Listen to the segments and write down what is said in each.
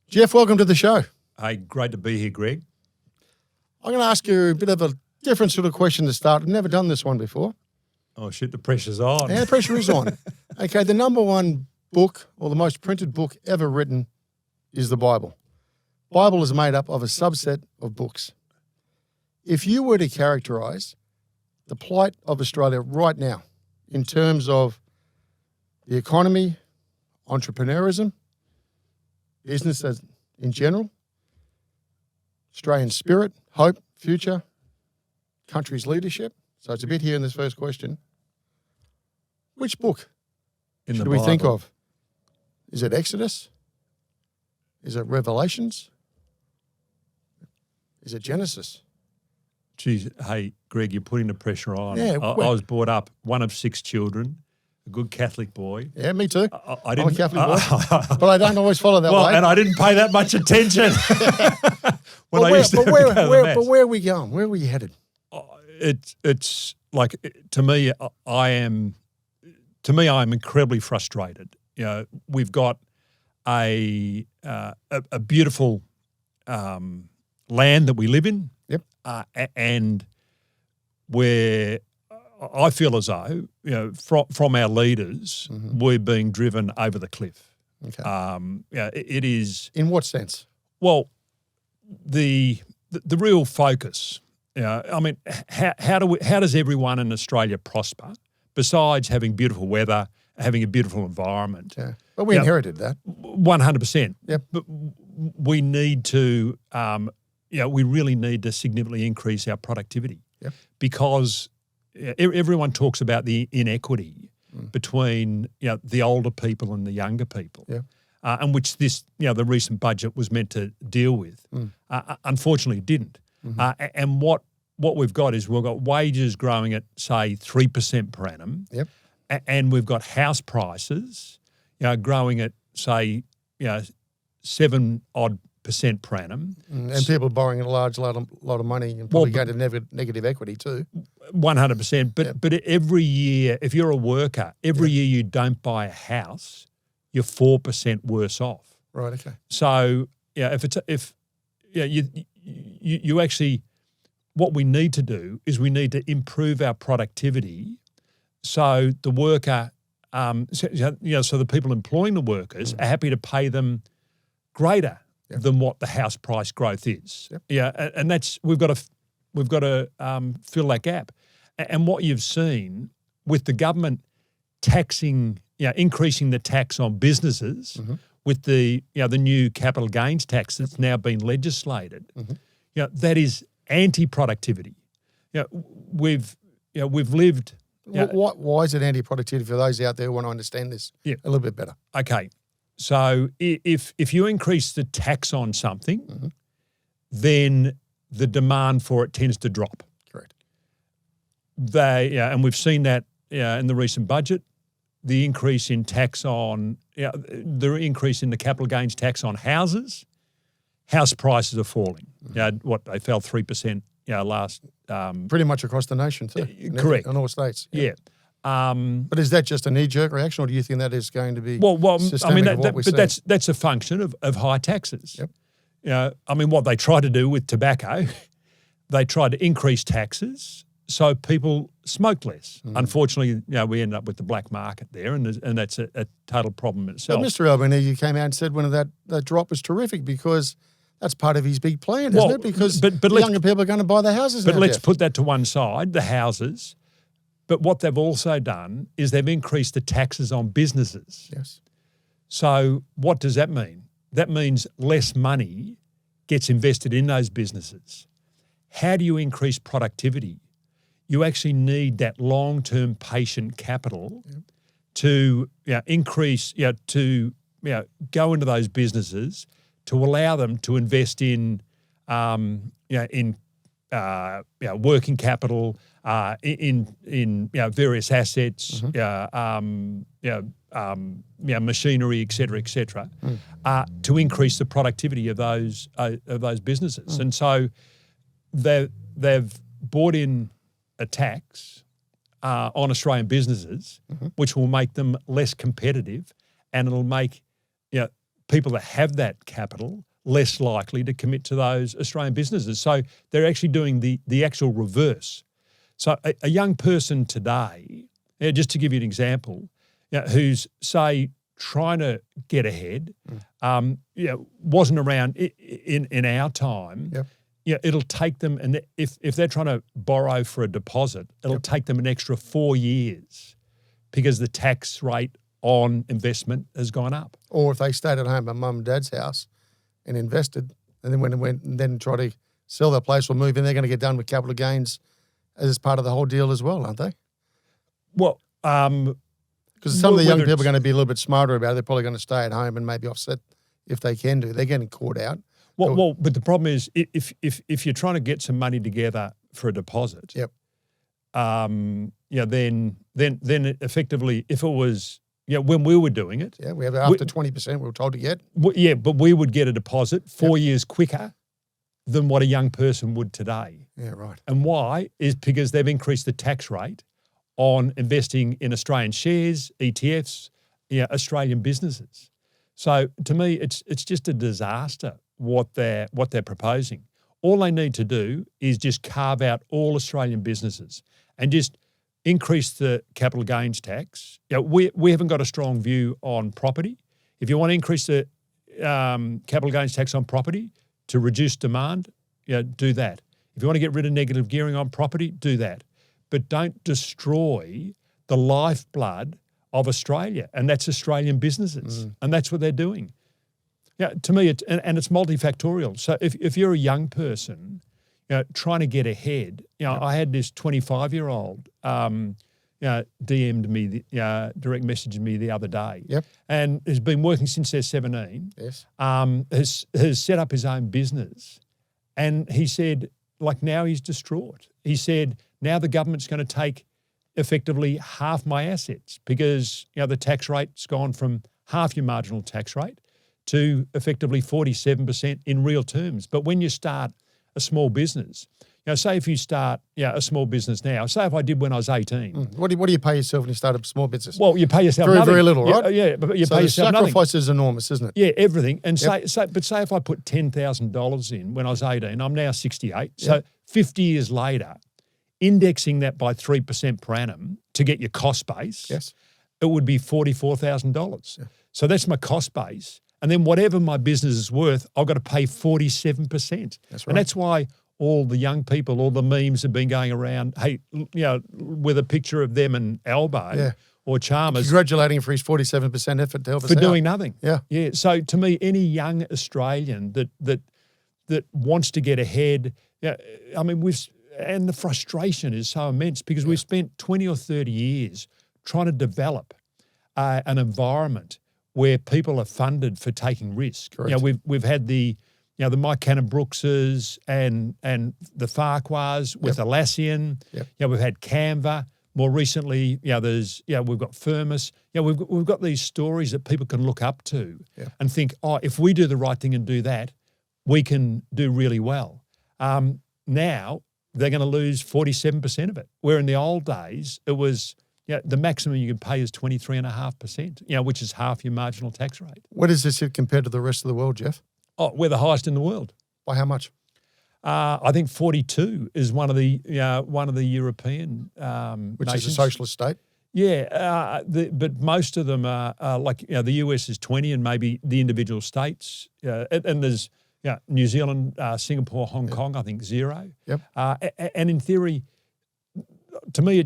Geoff, welcome to the show. Hey, great to be here, Greg. I'm going to ask you a bit of a different sort of question to start. I've never done this one before. Oh, shit, the pressure's on. Yeah, the pressure is on. Okay, the number one book or the most printed book ever written is the Bible. Bible is made up of a subset of books. If you were to characterise the plight of Australia right now in terms of the economy, entrepreneurism, business as in general, Australian spirit, hope, future, country's leadership. So it's a bit here in this first question. Which book should we think of? Is it Exodus? Is it Revelations? Is it Genesis? Geez, hey, Greg, you're putting the pressure on. Yeah, I was brought up one of 6 children, a good Catholic boy. Yeah, me too. I didn't, I'm a Catholic boy, but I don't always follow that way. And I didn't pay that much attention when I used to go to Mass. But where are we going? Where are we headed? It's like, to me, I'm incredibly frustrated. You know, we've got a beautiful land that we live in. Yep. And where I feel as though, you know, from our leaders, we're being driven over the cliff. Okay. It is. In what sense? Well, the real focus. You know, I mean, how does everyone in Australia prosper besides having beautiful weather, having a beautiful environment? Yeah. But we inherited that. 100%. Yep. But we need to, we really need to significantly increase our productivity. Yep. Because everyone talks about the inequity between, you know, the older people and the younger people. Yep. And which this, you know, the recent budget was meant to deal with. Unfortunately, it didn't. And what we've got is we've got wages growing at, say, 3% per annum. Yep. And we've got house prices, you know, growing at, say, you know, 7% per annum. And people borrowing a lot of money and probably going to negative equity too. 100%. But every year, if you're a worker, every year you don't buy a house, you're 4% worse off. Right. Okay. So you actually, what we need to do is we need to improve our productivity, so the worker, so the people employing the workers are happy to pay them greater than what the house price growth is. Yep. Yeah, and that's we've got to fill that gap. And what you've seen with the government taxing, increasing the tax on businesses with the new capital gains tax that's now been legislated, that is anti-productivity. We've lived. Why is it anti-productivity for those out there who want to understand this a little bit better? Okay, so if you increase the tax on something, then the demand for it tends to drop. Correct. And we've seen that in the recent budget, the increase in tax on the increase in the capital gains tax on houses. House prices are falling. They fell 3%. Last pretty much across the nation too. Correct. In all states. Yeah. But is that just a knee-jerk reaction, or do you think that is going to be that's a function of high taxes. Yep. What they try to do with tobacco, they tried to increase taxes so people smoked less. Unfortunately, we ended up with the black market there, and that's a total problem in itself. But Mr. Albanese came out and said that drop was terrific because that's part of his big plan, isn't it? Because the younger people are going to buy the houses now, But let's Geoff. put that to one side, the houses. But what they've also done is they've increased the taxes on businesses. Yes. So what does that mean? That means less money gets invested in those businesses. How do you increase productivity? You actually need that long-term patient capital to increase, to go into those businesses to allow them to invest in, working capital, in various assets, machinery, et cetera, to increase the productivity of those businesses. And so they've brought in a tax on Australian businesses, which will make them less competitive, and it'll make people that have that capital less likely to commit to those Australian businesses. So they're actually doing the actual reverse. So a young person today, just to give you an example, who's, say, trying to get ahead, wasn't around in our time, it'll take them, and if they're trying to borrow for a deposit, it'll take them an extra 4 years because the tax rate on investment has gone up. Or if they stayed at home at mum and dad's house and invested, and then went and then try to sell their place or move in, they're going to get done with capital gains as part of the whole deal as well, aren't they? Well, because some of the young people are going to be a little bit smarter about it. They're probably going to stay at home and maybe offset if they can do. They're getting caught out. Well, but the problem is if you're trying to get some money together for a deposit, then effectively, if it was, when we were doing it, we have after 20%, we were told to get. But we would get a deposit 4 years quicker than what a young person would today. Yeah, right. And why is because they've increased the tax rate on investing in Australian shares, ETFs, Australian businesses. So to me, it's just a disaster what they're proposing. All they need to do is just carve out all Australian businesses and just increase the capital gains tax. We haven't got a strong view on property. If you want to increase the capital gains tax on property to reduce demand, do that. If you want to get rid of negative gearing on property, do that. But don't destroy the lifeblood of Australia, and that's Australian businesses, and that's what they're doing. To me, it's multifactorial. So if you're a young person, trying to get ahead, I had this 25-year-old, DM'd me, direct messaged me the other day, and has been working since they're 17. Yes. Has set up his own business, and he said, now he's distraught. He said, now the government's going to take effectively half my assets because the tax rate's gone from half your marginal tax rate to effectively 47% in real terms. But when you start a small business, say if you start a small business now, say if I did when I was 18. What do you pay yourself when you start a small business? Well, you pay yourself very, nothing. very little, right? Yeah, but you pay yourself nothing. The sacrifice is enormous, isn't it? Yeah, everything. And say if I put $10,000 in when I was 18, I'm now 68. So 50 years later, indexing that by 3% per annum to get your cost base, it would be $44,000. So that's my cost base. And then whatever my business is worth, I've got to pay 47%. That's right. And that's why all the young people, all the memes have been going around, with a picture of them and Albo or Chalmers. Congratulating him for his 47% effort to help us out. For doing nothing. Yeah. Yeah. So to me, any young Australian that wants to get ahead, and the frustration is so immense because we've spent 20 or 30 years trying to develop an environment where people are funded for taking risk. Correct. We've had the Mike Cannon-Brookses and the Farquhars with Atlassian. We've had Canva. More recently, we've got Firmus. We've got these stories that people can look up to and think, if we do the right thing and do that, we can do really well. Now they're going to lose 47% of it, where in the old days it was the maximum you could pay is 23.5%, which is half your marginal tax rate. Where does this sit compared to the rest of the world, Geoff? Oh, we're the highest in the world. By how much? I think 42 is one of the European which nations. is a socialist state. Yeah, but most of them are the US is 20 and maybe the individual states. And there's New Zealand, Singapore, Hong Kong, I think 0. Yep. And in theory, to me,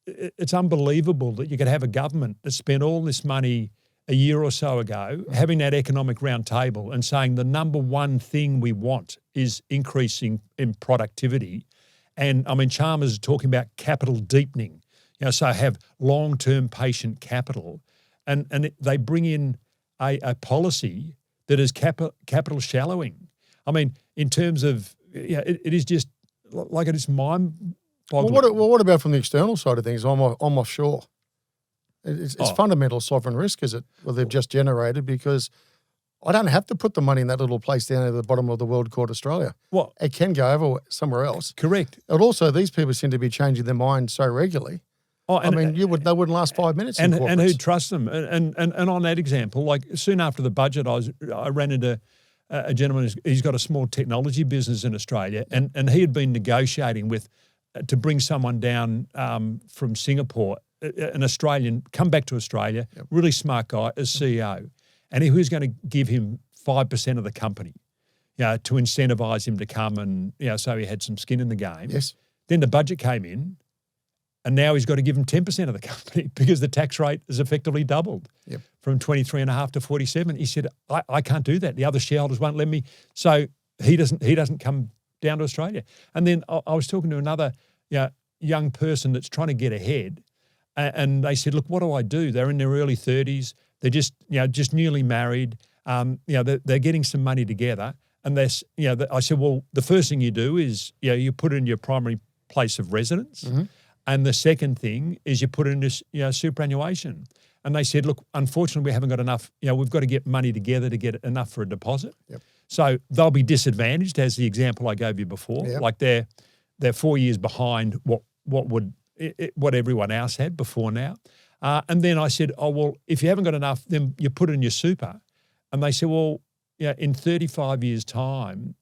it's unbelievable that you could have a government that spent all this money a year or so ago, having that economic round table and saying the number one thing we want is increasing in productivity. And Chalmers is talking about capital deepening, so have long-term patient capital. And they bring in a policy that is capital shallowing. In terms of, it is just like it is mind-boggling. Well, what about from the external side of things? I'm offshore. It's fundamental sovereign risk, is it? Well, they've just generated because I don't have to put the money in that little place down at the bottom of the world called Australia. Well, it can go over somewhere else. Correct. And also, these people seem to be changing their mind so regularly Oh, I mean, they wouldn't last 5 minutes. and in who corporates. trusts them? And on that example, like soon after the budget, I ran into a gentleman. He's got a small technology business in Australia, and he had been negotiating with to bring someone down from Singapore, an Australian, come back to Australia, really smart guy as CEO, and he was going to give him 5% of the company, to incentivise him to come and so he had some skin in the game. Yes. Then the budget came in. And now he's got to give him 10% of the company because the tax rate has effectively doubled from 23.5 to 47. He said, I can't do that. The other shareholders won't let me. So he doesn't come down to Australia. And then I was talking to another young person that's trying to get ahead. And they said, look, what do I do? They're in their early 30s. They're just newly married. They're getting some money together. And I said, well, the first thing you do is you put it in your primary place of residence. Mm-hmm. And the second thing is you put it into superannuation. And they said, look, unfortunately, we haven't got enough. We've got to get money together to get enough for a deposit. Yep. So they'll be disadvantaged, as the example I gave you before. Yep. Like they're 4 years behind what everyone else had before now. And then I said, oh, well, if you haven't got enough, then you put it in your super. And they said, well, in 35 years' time,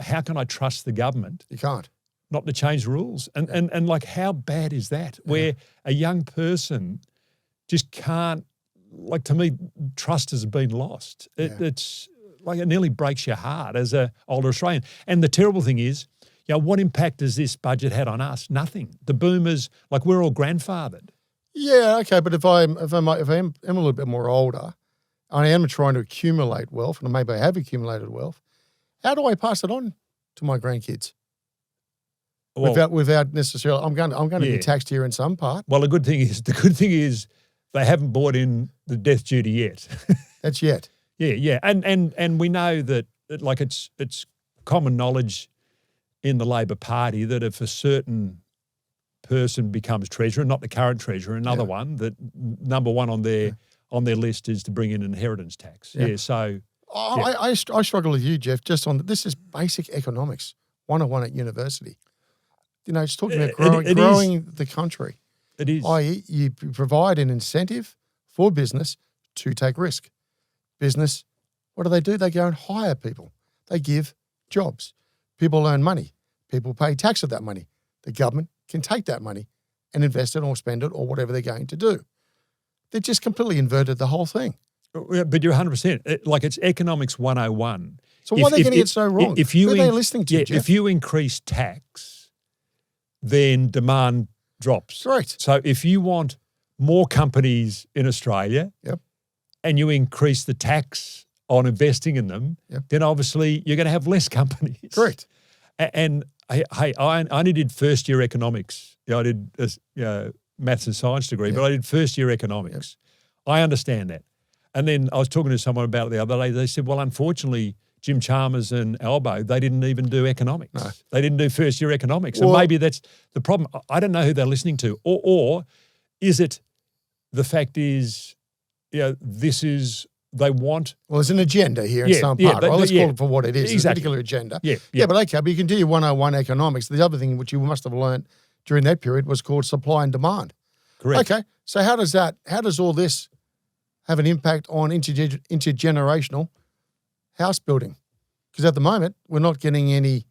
how can I trust the government? You can't. Not to change rules. And like, how bad is that? Where a young person just can't, like, to me, trust has been lost. It's like, it nearly breaks your heart as an older Australian. And the terrible thing is, what impact has this budget had on us? Nothing. The boomers, like, we're all grandfathered. Yeah, okay, but if I am a little bit more older, I am trying to accumulate wealth, and maybe I have accumulated wealth, how do I pass it on to my grandkids? Well, without necessarily, I'm going to be taxed here in some part. Well, the good thing is they haven't brought in the death duty yet. That's yet. Yeah. And we know that like it's common knowledge in the Labor Party that if a certain person becomes treasurer, not the current treasurer, another one, that number one on their list is to bring in inheritance tax. Yeah. So I struggle with you, Geoff, just on this is basic economics 101 at university. It's talking about growing the country. It is. I.e., you provide an incentive for business to take risk. Business, what do? They go and hire people. They give jobs. People earn money. People pay tax of that money. The government can take that money and invest it or spend it or whatever they're going to do. They just completely inverted the whole thing. But you're 100%. Like, it's economics 101. So why are they getting it so wrong? Who are they listening to, Geoff? If you increase tax, then demand drops. Right. So if you want more companies in Australia and you increase the tax on investing in them, then obviously you're going to have less companies. Correct. And hey, I only did first year economics. I did a maths and science degree, but I did first year economics. I understand that. And then I was talking to someone about it the other day. They said, well, unfortunately, Jim Chalmers and Albo, they didn't even do economics. No. They didn't do first year economics. And maybe that's the problem. I don't know who they're listening to. Or is it the fact is, this is, they want. Well, there's an agenda here in some part. Let's call it for what it is. Exactly. A particular agenda. Yeah, but okay, but you can do your 101 economics. The other thing which you must have learned during that period was called supply and demand. Correct. Okay, so how does all this have an impact on intergenerational house building? Because at the moment, we're not getting any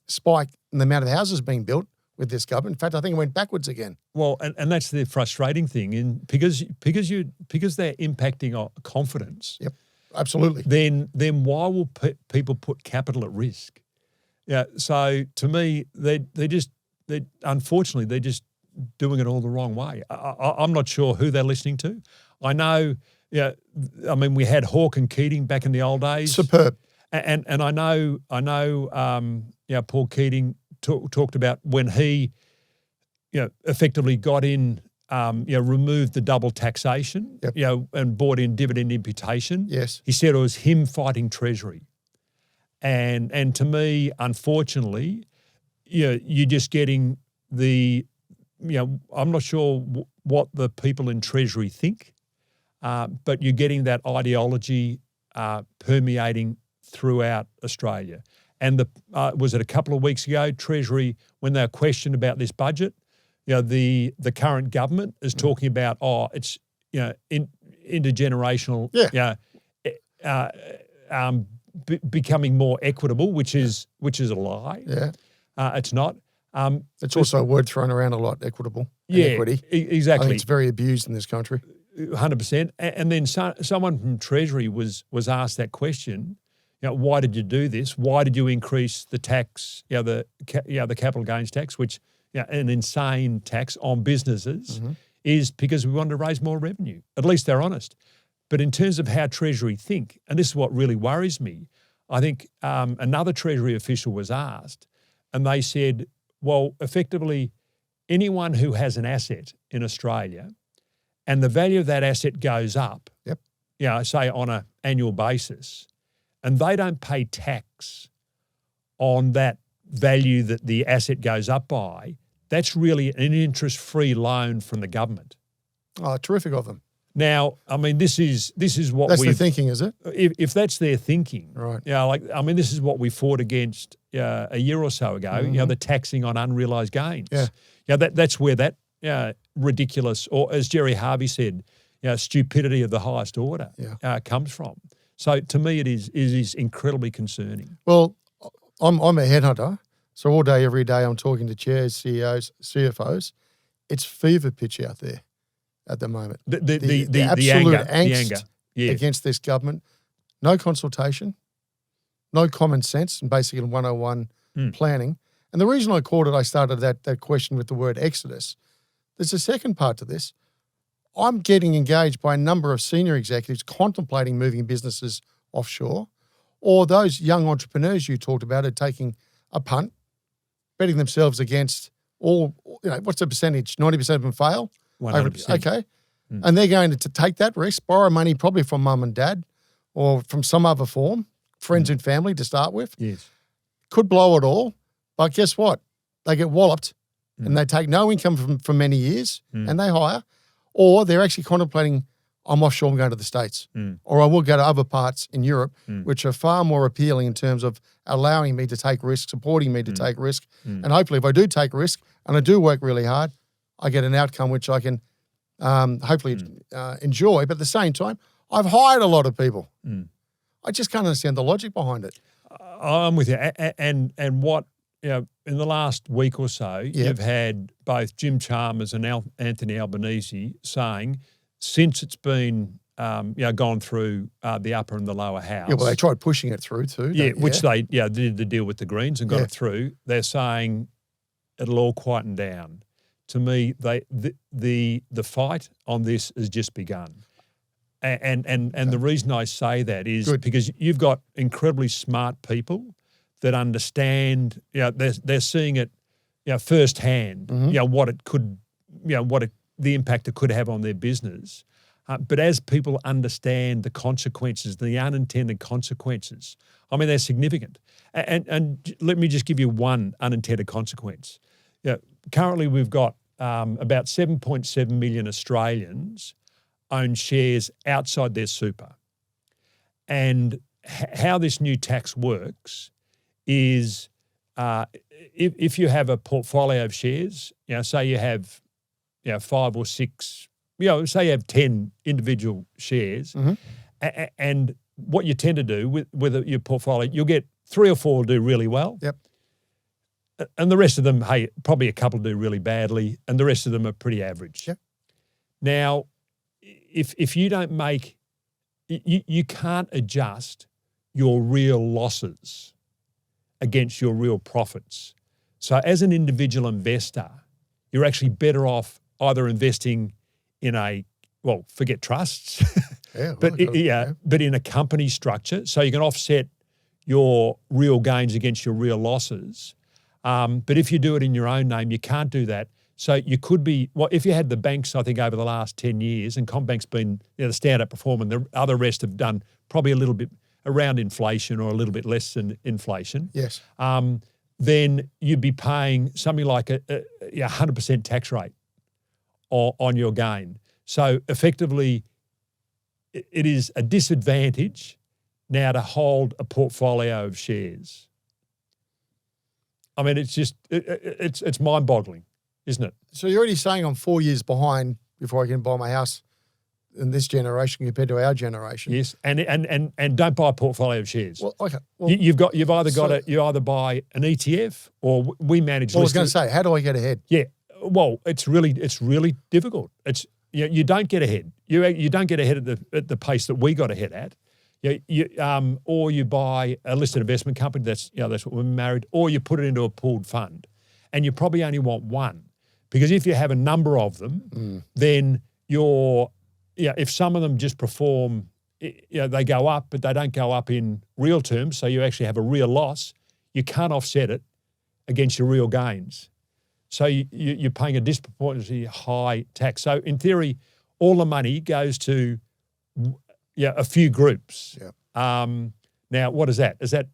spike in the amount of houses being built with this government. In fact, I think it went backwards again. Well, and that's the frustrating thing, because they're impacting on confidence. Yep, absolutely. Then why will people put capital at risk? Yeah. So to me, unfortunately they're just doing it all the wrong way. I'm not sure who they're listening to. I know. Yeah, I mean, we had Hawke and Keating back in the old days. Superb. And I know. Paul Keating talked about when he, effectively got in, removed the double taxation, and brought in dividend imputation. Yes. He said it was him fighting Treasury, and to me, unfortunately, you're just getting the, I'm not sure what the people in Treasury think. But you're getting that ideology permeating throughout Australia. And was it a couple of weeks ago, Treasury, when they were questioned about this budget, the current government is talking about, it's intergenerational, becoming more equitable, which is a lie. Yeah. It's not. It's also a word thrown around a lot, equitable, and equity. Exactly. I think it's very abused in this country. 100%. And then someone from Treasury was asked that question. Why did you do this? Why did you increase the tax? The capital gains tax, which an insane tax on businesses, is because we wanted to raise more revenue. At least they're honest. But in terms of how Treasury think, and this is what really worries me, I think another Treasury official was asked, and they said, well, effectively, anyone who has an asset in Australia and the value of that asset goes up, say on an annual basis, and they don't pay tax on that value that the asset goes up by, that's really an interest-free loan from the government. Oh, terrific of them. Now, I mean, this is what that's the thinking, is it? If that's their thinking, right? This is what we fought against a year or so ago. The taxing on unrealised gains. That's where that ridiculous, or as Jerry Harvey said, stupidity of the highest order comes from. So to me, it is incredibly concerning. Well, I'm a headhunter, so all day, every day, I'm talking to chairs, CEOs, CFOs. It's fever pitch out there at the moment. The absolute angst against this government. No consultation, no common sense, and basically 101 planning. And the reason I called it, I started that question with the word exodus. There's a second part to this. I'm getting engaged by a number of senior executives contemplating moving businesses offshore, or those young entrepreneurs you talked about are taking a punt, betting themselves against all, what's the percentage? 90% of them fail? 100%. Okay. And they're going to take that risk, borrow money probably from mum and dad or from some other form, friends and family to start with. Yes. Could blow it all, but guess what? They get walloped and they take no income for many years and they hire, or they're actually contemplating, I'm offshore, I'm going to the States, or I will go to other parts in Europe, which are far more appealing in terms of allowing me to take risk, supporting me to take risk. And hopefully if I do take risk and I do work really hard, I get an outcome which I can hopefully enjoy. But at the same time, I've hired a lot of people. I just can't understand the logic behind it. I'm with you. And what, in the last week or so, you've had both Jim Chalmers and Anthony Albanese saying, since it's been gone through the upper and the lower house. Yeah, well, they tried pushing it through too. Which they did the deal with the Greens and got it through. They're saying it'll all quieten down. To me, the fight on this has just begun. And the reason I say that is because you've got incredibly smart people that understand, they're seeing it, firsthand, what it could, the impact it could have on their business. But as people understand the consequences, the unintended consequences, I mean, they're significant. And let me just give you one unintended consequence. Currently we've got about 7.7 million Australians own shares outside their super. And how this new tax works is if you have a portfolio of shares, say you have 5 or 6, say you have 10 individual shares, and what you tend to do with your portfolio, you'll get 3 or 4 do really well. Yep. And the rest of them, probably a couple do really badly, and the rest of them are pretty average. Yep. Now, if you don't make, you can't adjust your real losses against your real profits. So as an individual investor, you're actually better off either investing in forget trusts, but in a company structure, so you can offset your real gains against your real losses. But if you do it in your own name, you can't do that. So you could be, if you had the banks, I think over the last 10 years, and CommBank's been the standout performer, and the other rest have done probably a little bit around inflation or a little bit less than inflation. Yes. Then you'd be paying something like a 100% tax rate on your gain. So effectively, it is a disadvantage now to hold a portfolio of shares. I mean, it's just, it's mind-boggling. isn't it? So you're already saying I'm 4 years behind before I can buy my house in this generation compared to our generation. Yes, and don't buy a portfolio of shares. Well, okay. Well, You've either got to you either buy an ETF or we manage. I was going to say, how do I get ahead? Yeah, well, it's really difficult. It's you don't get ahead. You don't get ahead at the pace that we got ahead at. Or you buy a listed investment company. That's what we're married. Or you put it into a pooled fund, and you probably only want one, because if you have a number of them, then if some of them just perform, they go up, but they don't go up in real terms, so you actually have a real loss, you can't offset it against your real gains. So you're paying a disproportionately high tax. So in theory, all the money goes to a few groups. Yeah. Now, what is that? Is that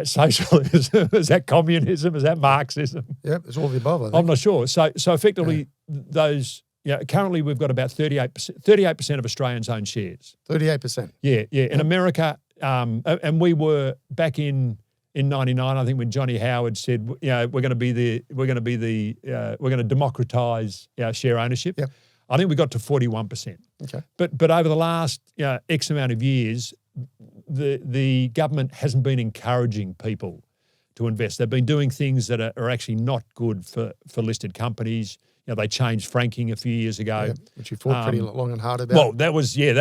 socialism? Is that communism? Is that Marxism? Yeah, it's all the above, I think. I'm not sure. So effectively, those. Currently we've got about 38% of Australians own shares. 38%. Yeah. In America, and we were back in '99, I think, when Johnny Howard said, we're going to democratise share ownership. Yep. I think we got to 41%. Okay. But over the last X amount of years, the government hasn't been encouraging people to invest. They've been doing things that are actually not good for listed companies. They changed franking a few years ago. Yeah, which you fought pretty long and hard about. Well, that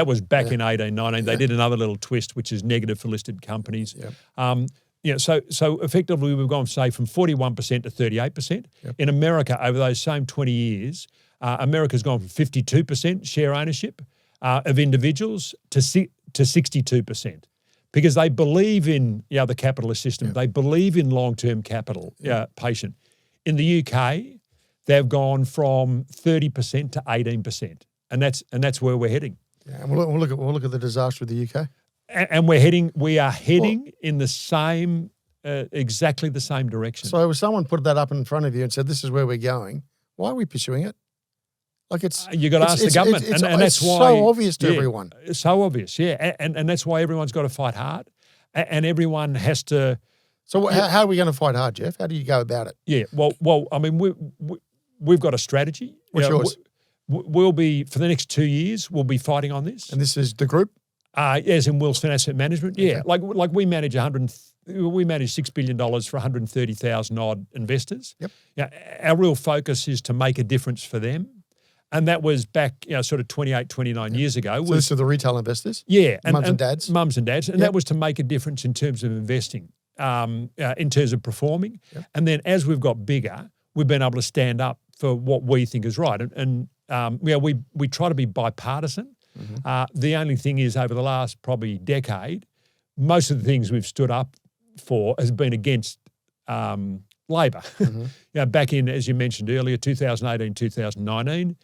was back in 18, 19. They did another little twist, which is negative for listed companies. Yeah. So effectively we've gone, say, from 41% to 38%. Yep. In America, over those same 20 years, America's gone from 52% share ownership of individuals to 62%. Because they believe in the capitalist system. Yep. They believe in long-term capital, patient. In the UK, they've gone from 30% to 18%, and that's where we're heading. Yeah, and we'll look at the disaster of the UK. And we are heading in the same, exactly the same direction. So if someone put that up in front of you and said, "This is where we're going," why are we pursuing it? Like you got to ask the government, and that's why so obvious to everyone. It's so obvious, and that's why everyone's got to fight hard, and everyone has to. So how are we going to fight hard, Geoff? How do you go about it? Yeah, well, I mean, we've got a strategy. What's yours? We'll be, for the next 2 years, we'll be fighting on this. And this is the group? As in Wilson Asset Management. Yeah, Okay. like we manage $6 billion for 130,000 odd investors. Yep. Our real focus is to make a difference for them. And that was back, sort of 28, 29 years ago. So this are the retail investors? Yeah. Mums and dads? Mums and dads. And that was to make a difference in terms of investing, in terms of performing. Yep. And then as we've got bigger, we've been able to stand up for what we think is right. And we try to be bipartisan. Mm-hmm. The only thing is, over the last probably decade, most of the things we've stood up for has been against Labor. Mm-hmm. Back in, as you mentioned earlier, 2018, 2019,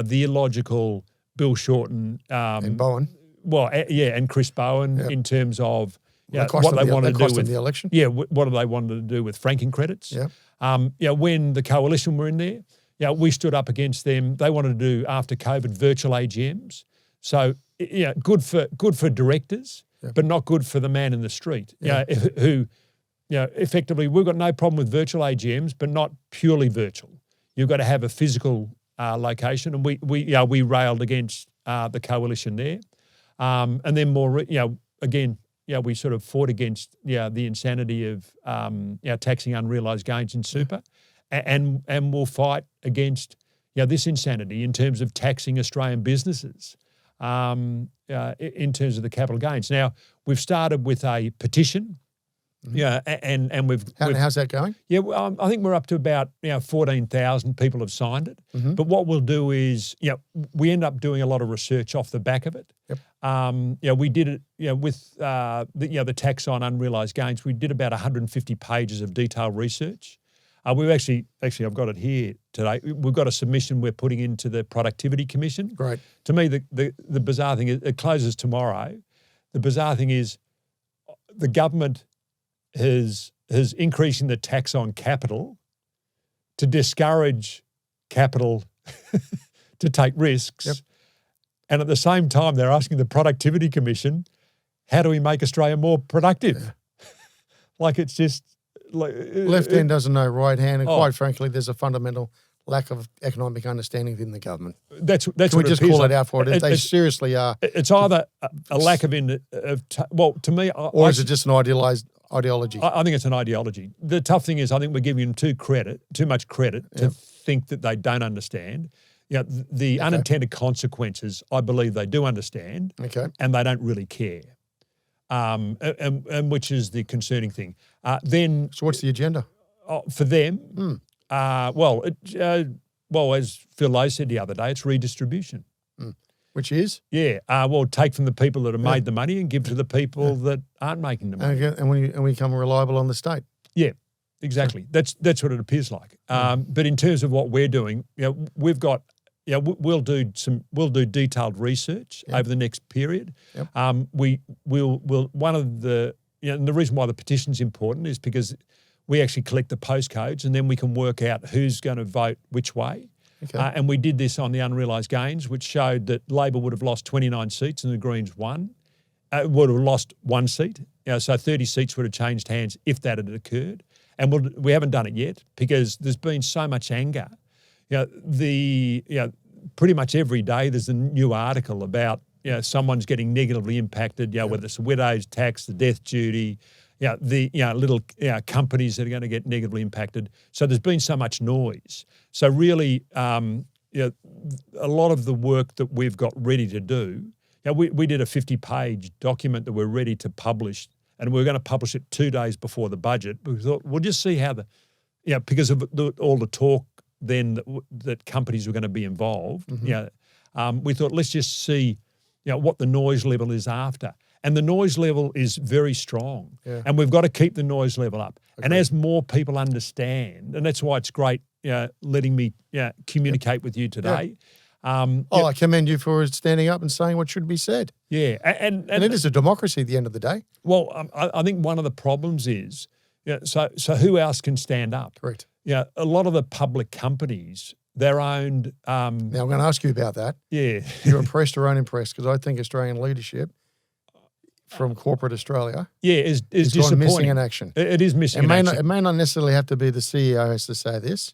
the illogical Bill Shorten. And Bowen. Well, and Chris Bowen, in terms of what they wanted to do with the election. Yeah, what do they wanted to do with franking credits? Yeah. When the coalition were in there, we stood up against them. They wanted to do, after COVID, virtual AGMs. So good for directors, but not good for the man in the street. Who effectively, we've got no problem with virtual AGMs, but not purely virtual. You've got to have a physical location, and we railed against the coalition there, and then we sort of fought against the insanity of taxing unrealised gains in super, and we'll fight against this insanity in terms of taxing Australian businesses in terms of the capital gains. Now we've started with a petition. And how's that going? Yeah, I think we're up to about 14,000 people have signed it. Mm-hmm. But what we'll do is, we end up doing a lot of research off the back of it. Yep. We did it, with the tax on unrealised gains. We did about 150 pages of detailed research. We've actually I've got it here today. We've got a submission we're putting into the Productivity Commission. Great. To me, the bizarre thing is, it closes tomorrow. The bizarre thing is, the government is increasing the tax on capital to discourage capital to take risks. Yep. And at the same time, they're asking the Productivity Commission, how do we make Australia more productive? Yeah. Like, it's just... left hand doesn't know right hand, and quite frankly, there's a fundamental lack of economic understanding within the government. That's Can what we it just appears call like. it out for it? If they seriously are. It's either a lack of well, to me, Or is it just an idealized ideology? I think it's an ideology. The tough thing is I think we're giving them too much credit to think that they don't understand. You know, the unintended consequences, I believe they do understand, and they don't really care, and which is the concerning thing. Then, so what's the agenda for them? Well, as Phil Lowe said the other day, it's redistribution. Which is? Well, take from the people that have made the money and give to the people that aren't making the money. And we become reliable on the state. Yeah, exactly. That's what it appears like. But in terms of what we're doing, we've got, we'll do detailed research over the next period. We'll one of the, and the reason why the petition's important is because we actually collect the postcodes and then we can work out who's going to vote which way. And we did this on the unrealised gains, which showed that Labor would have lost 29 seats and the Greens would have lost 1 seat. So 30 seats would have changed hands if that had occurred. And we haven't done it yet because there's been so much anger. Pretty much every day there's a new article about someone's getting negatively impacted. Whether it's the widow's tax, the death duty. Little companies that are going to get negatively impacted. So there's been so much noise. So really, a lot of the work that we've got ready to do, we did a 50-page document that we're ready to publish, and we're going to publish it 2 days before the budget. We thought we'll just see how because of all the talk then that companies were going to be involved. We thought let's just see, what the noise level is after. And the noise level is very strong. And we've got to keep the noise level up. And as more people understand, and that's why it's great letting me communicate with you today. I commend you for standing up and saying what should be said. And it is a democracy at the end of the day. Well, I think one of the problems is, so who else can stand up? Correct. A lot of the public companies, they're owned. Now, I'm going to ask you about that. You're impressed or unimpressed? Because I think Australian leadership from corporate Australia is disappointing. Missing in action. It is missing in action. It may not necessarily have to be the CEO has to say this,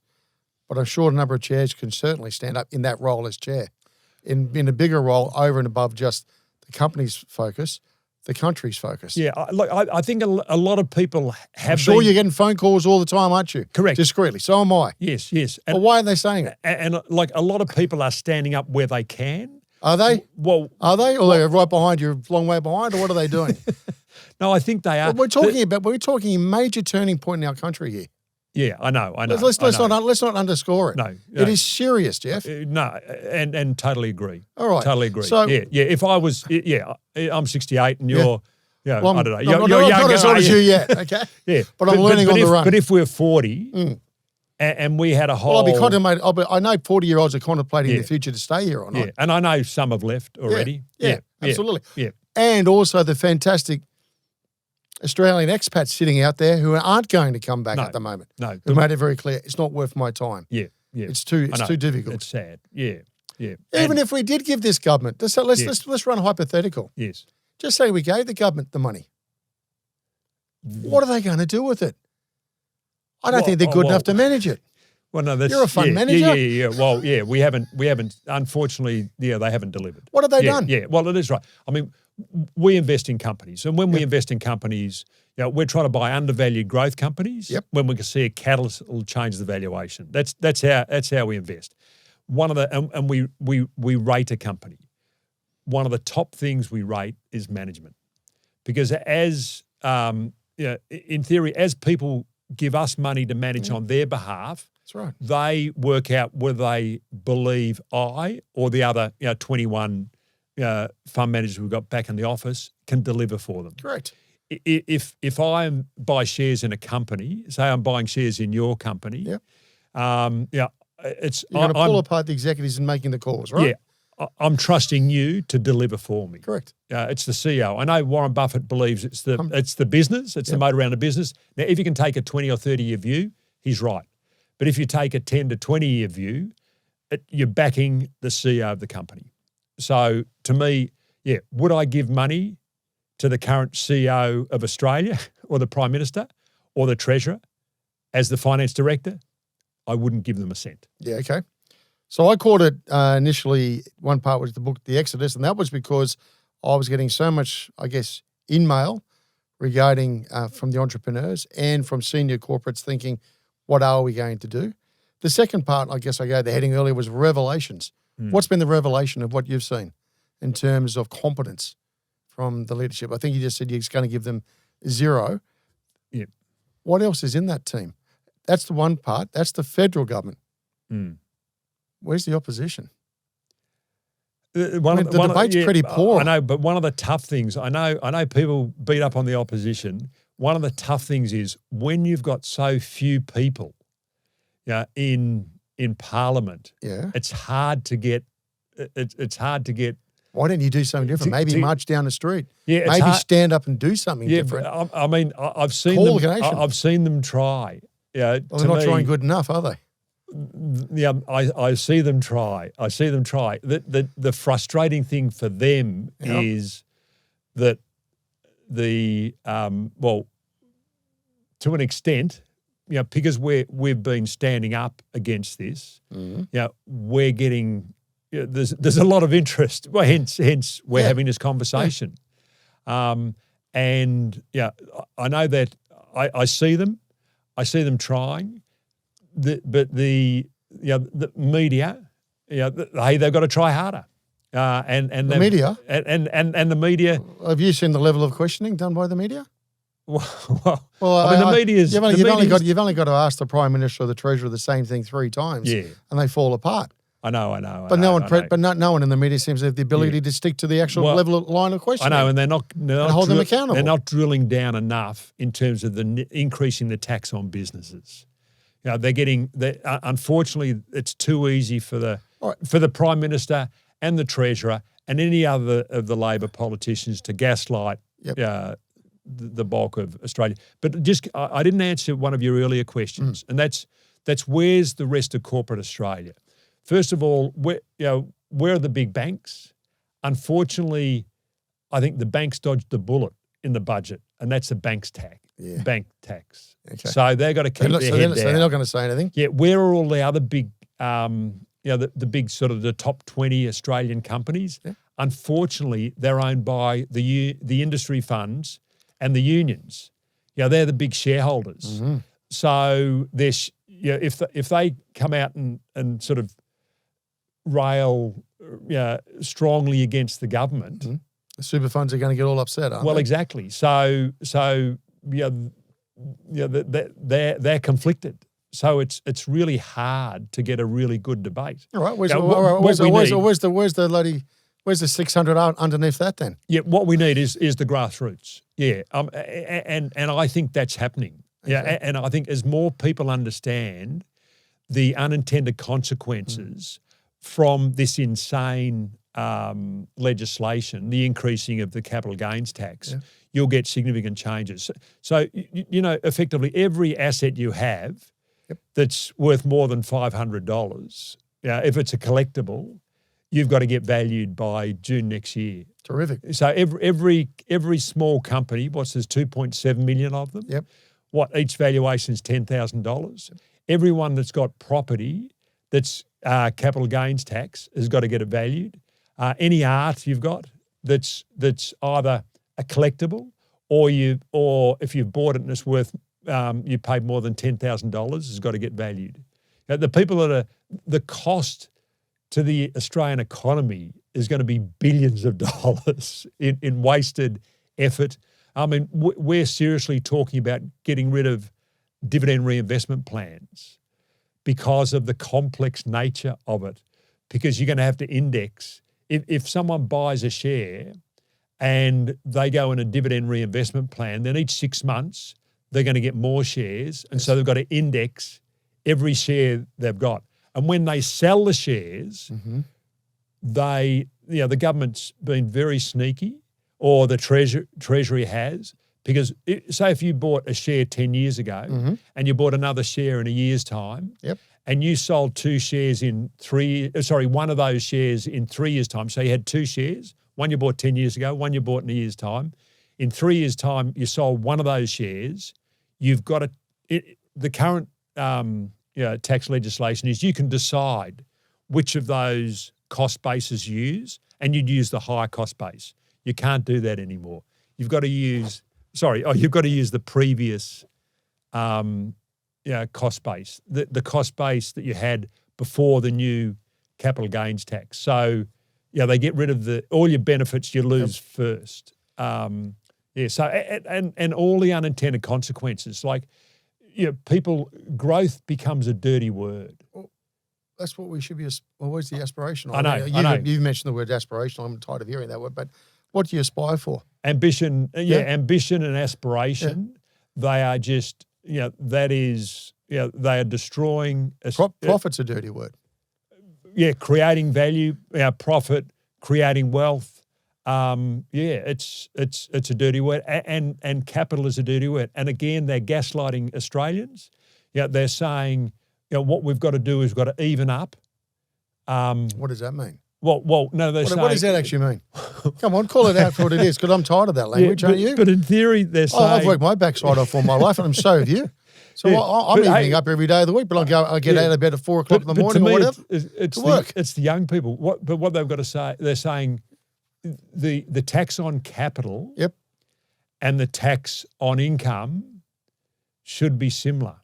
but I'm sure a number of chairs can certainly stand up in that role as chair, in a bigger role over and above just the company's focus, the country's focus. I think a lot of people have I'm sure you're getting phone calls all the time, aren't you? Correct. Discreetly. So am I. Yes. But why are they saying it? And a lot of people are standing up where they can. Are they? Well, are they? Or they're right behind you, a long way behind, or what are they doing? No, I think they are. We're talking a major turning point in our country here. Yeah, I know. Let's not underscore it. No, it is serious, Geoff. No, and totally agree. All right, totally agree. So, if I was, I'm 68 and you're, well, I don't know, you're you're not as old as you yet, okay? But I'm learning on the run. But if we're 40. And we had a whole. Well, I'll be contemplating. I know 40-year-olds are contemplating the future to stay here or not. And I know some have left already. Absolutely. And also the fantastic Australian expats sitting out there who aren't going to come back at the moment. No, who made it very clear it's not worth my time. It's too difficult. It's sad. Even if we did give this government, let's run a hypothetical. Yes. Just say we gave the government the money. What are they going to do with it? I don't think they're good enough to manage it. Well, no, you're a fund manager. Yeah. Well, we haven't. Unfortunately, they haven't delivered. What have they done? Well, it is right. I mean, we invest in companies, and when we invest in companies, we're trying to buy undervalued growth companies. When we can see a catalyst that will change the valuation. That's how we invest. One of the and we rate a company. One of the top things we rate is management, because as in theory, as people give us money to manage on their behalf. That's right. They work out whether they believe I or the other 21 fund managers we've got back in the office can deliver for them. Correct. If I buy shares in a company, say I'm buying shares in your company, you're going to pull apart the executives and making the calls, right? Yeah. I'm trusting you to deliver for me. Correct. It's the CEO. I know Warren Buffett believes it's the business, it's the motor around the business. Now, if you can take a 20 or 30-year view, he's right. But if you take a 10 to 20-year view, you're backing the CEO of the company. So to me, would I give money to the current CEO of Australia or the Prime Minister or the Treasurer as the finance director? I wouldn't give them a cent. Yeah, okay. So I caught it initially, one part was the book, The Exodus, and that was because I was getting so much, I guess, in-mail regarding from the entrepreneurs and from senior corporates thinking, what are we going to do? The second part, I guess I gave the heading earlier, was revelations. What's been the revelation of what you've seen in terms of competence from the leadership? I think you just said you're just going to give them 0. Yeah. What else is in that team? That's the one part. That's the federal government. Where's the opposition? The debate's pretty poor. I know, but one of the tough things, I know people beat up on the opposition. One of the tough things is when you've got so few people in Parliament, it's hard to get Why don't you do something different? Maybe march down the street. Yeah, maybe stand up and do something different. I mean, I've seen them try. Yeah, well, they're not trying good enough, are they? Yeah, I see them try. The frustrating thing for them is that to an extent, because we've been standing up against this, we're getting there's a lot of interest. Well, hence we're having this conversation. And I know that I see them trying. But the media, they've got to try harder. And the media and the media. Have you seen the level of questioning done by the media? Well, I mean, the media's. You've only got to ask the Prime Minister or the Treasurer the same thing 3 times, and they fall apart. I know. But no one in the media seems to have the ability to stick to the actual level of line of questioning. I know, and they're not hold them accountable. They're not drilling down enough in terms of increasing the tax on businesses. Unfortunately, it's too easy for the Prime Minister and the Treasurer and any other of the Labor politicians to gaslight the bulk of Australia. But I didn't answer one of your earlier questions, and that's where's the rest of corporate Australia? First of all, where are the big banks? Unfortunately, I think the banks dodged the bullet in the budget, and that's the bank tax. Okay. So they've got to keep their head down. So they're not going to say anything? Yeah, where are all the other big, the big sort of the top 20 Australian companies? Yeah. Unfortunately, they're owned by the industry funds and the unions. They're the big shareholders. Mm-hmm. So if they come out and sort of rail strongly against the government, the super funds are going to get all upset, aren't they? Well, exactly. So they're conflicted. So it's really hard to get a really good debate. All right. Where's the 600 underneath that then? Yeah, what we need is the grassroots. Yeah, and I think that's happening. Okay. Yeah, and I think as more people understand the unintended consequences from this insane legislation, the increasing of the capital gains tax, you'll get significant changes. So effectively every asset you have that's worth more than $500, if it's a collectible, you've got to get valued by June next year. Terrific. So every small company, there's 2.7 million of them? Yep. Each valuation is $10,000. Everyone that's got property that's capital gains tax has got to get it valued. Any art you've got that's either a collectible or if you've bought it and it's worth you paid more than $10,000 has got to get valued. The people the cost to the Australian economy is going to be billions of dollars in wasted effort. I mean, we're seriously talking about getting rid of dividend reinvestment plans because of the complex nature of it, because you're going to have to index. If someone buys a share and they go in a dividend reinvestment plan, then each 6 months they're going to get more shares, and so they've got to index every share they've got. And when they sell the shares, the government's been very sneaky, or the Treasury has, because say if you bought a share 10 years ago and you bought another share in a year's time, and you sold one of those shares in 3 years' time, so you had 2 shares, one you bought 10 years ago, one you bought in a year's time. In 3 years' time, you sold one of those shares, you've got the current tax legislation is you can decide which of those cost bases you use, and you'd use the higher cost base. You can't do that anymore. You've got to use the previous cost base, the cost base that you had before the new capital gains tax. So they get rid of all your benefits you lose first. So and all the unintended consequences, like growth becomes a dirty word. Well, that's what we should be. Well, where's the aspiration? I know. You've mentioned the word aspirational. I'm tired of hearing that word, but what do you aspire for? Ambition, ambition and aspiration. They are just, that is, they are destroying. Profit's a dirty word. Creating value, profit, creating wealth. It's a dirty word, and capital is a dirty word. And again, they're gaslighting Australians. They're saying, what we've got to do is we've got to even up. What does that mean? Well, no, they're saying. What does that actually mean? Come on, call it out for what it is, because I'm tired of that language, aren't you? But in theory, they're saying. I've worked my backside off all my life, and so have you. So I'm evening up every day of the week, but I get out of bed at 4 o'clock in the morning or whatever. It's to work. It's the young people. What they've got to say, they're saying the tax on capital and the tax on income should be similar.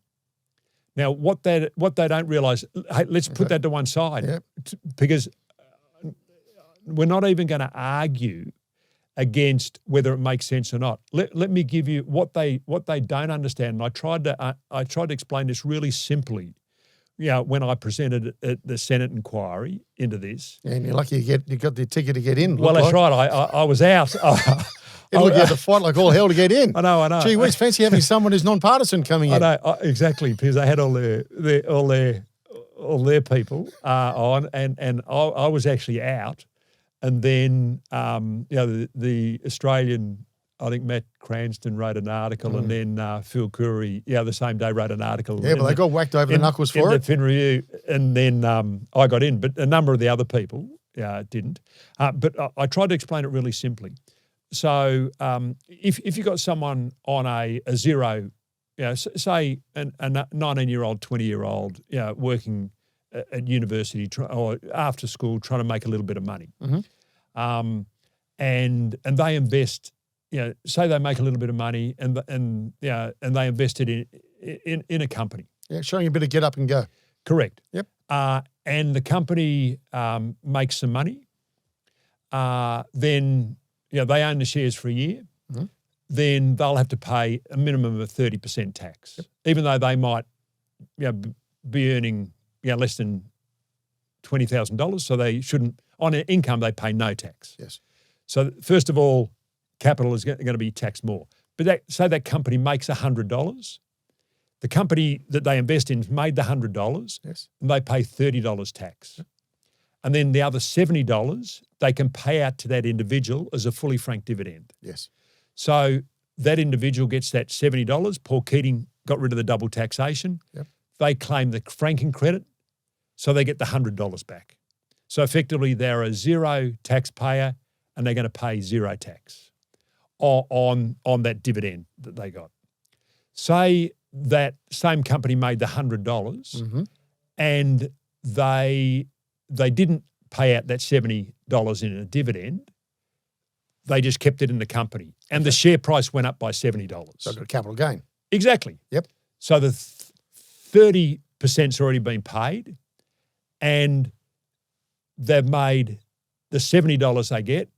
Now, what they don't realise, hey, let's put that to one side, because we're not even going to argue against whether it makes sense or not. Let me give you what they don't understand. And I tried to explain this really simply. When I presented at the Senate inquiry into this. Yeah, and you're lucky you got the ticket to get in. Well, that's right. I was out. You had to fight like all hell to get in. I know. Gee whiz, fancy having someone who's non-partisan coming in. I know, exactly, because they had all their people on, and I was actually out. And then, the Australian, I think Matt Cranston wrote an article, and then Phil Curry, the same day wrote an article. Yeah, but they got whacked over the knuckles for it. In the Fin Review, and then I got in, but a number of the other people didn't. But I tried to explain it really simply. So if you got someone on a zero, say a 19-year-old, 20-year-old, working at university or after school, trying to make a little bit of money, and they invest. Say they make a little bit of money, and they invest it in a company. Yeah, showing a bit of get up and go. Correct. Yep. And the company makes some money. Then they own the shares for a year. Then they'll have to pay a minimum of 30% tax, even though they might be earning less than $20,000. So they shouldn't, on their income, they pay no tax. Yes. So first of all, capital is going to be taxed more. But say that company makes $100. The company that they invest in made the $100, and they pay $30 tax. And then the other $70 they can pay out to that individual as a fully franked dividend. Yes. So that individual gets that $70. Paul Keating got rid of the double taxation. Yep. They claim the franking credit, so they get the $100 back. So effectively, they're a zero taxpayer, and they're going to pay zero tax on that dividend that they got. Say that same company made the $100 and they didn't pay out that $70 in a dividend. They just kept it in the company, and the share price went up by $70. So a capital gain. Exactly. Yep. So the 30%'s already been paid, and they've made the $70 they get,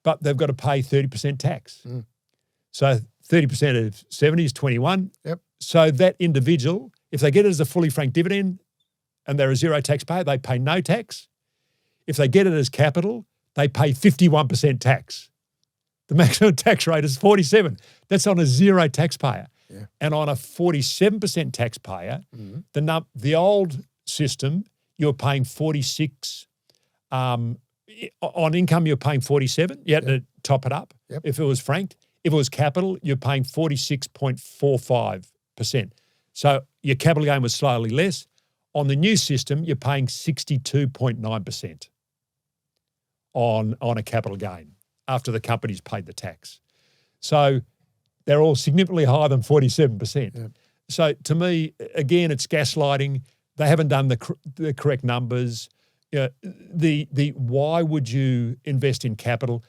but they've got to pay 30% tax. So 30% of 70 is 21. Yep. So that individual, if they get it as a fully franked dividend and they're a zero taxpayer, they pay no tax. If they get it as capital, they pay 51% tax. The maximum tax rate is 47. That's on a zero taxpayer. Yeah. And on a 47% taxpayer, the old system, you're paying 46. On income, you're paying 47. You had to top it up if it was franked. If it was capital, you're paying 46.45%. So your capital gain was slightly less. On the new system, you're paying 62.9% on a capital gain after the company's paid the tax. So they're all significantly higher than 47%. So to me, again, it's gaslighting. They haven't done the correct numbers. The why would you invest in capital?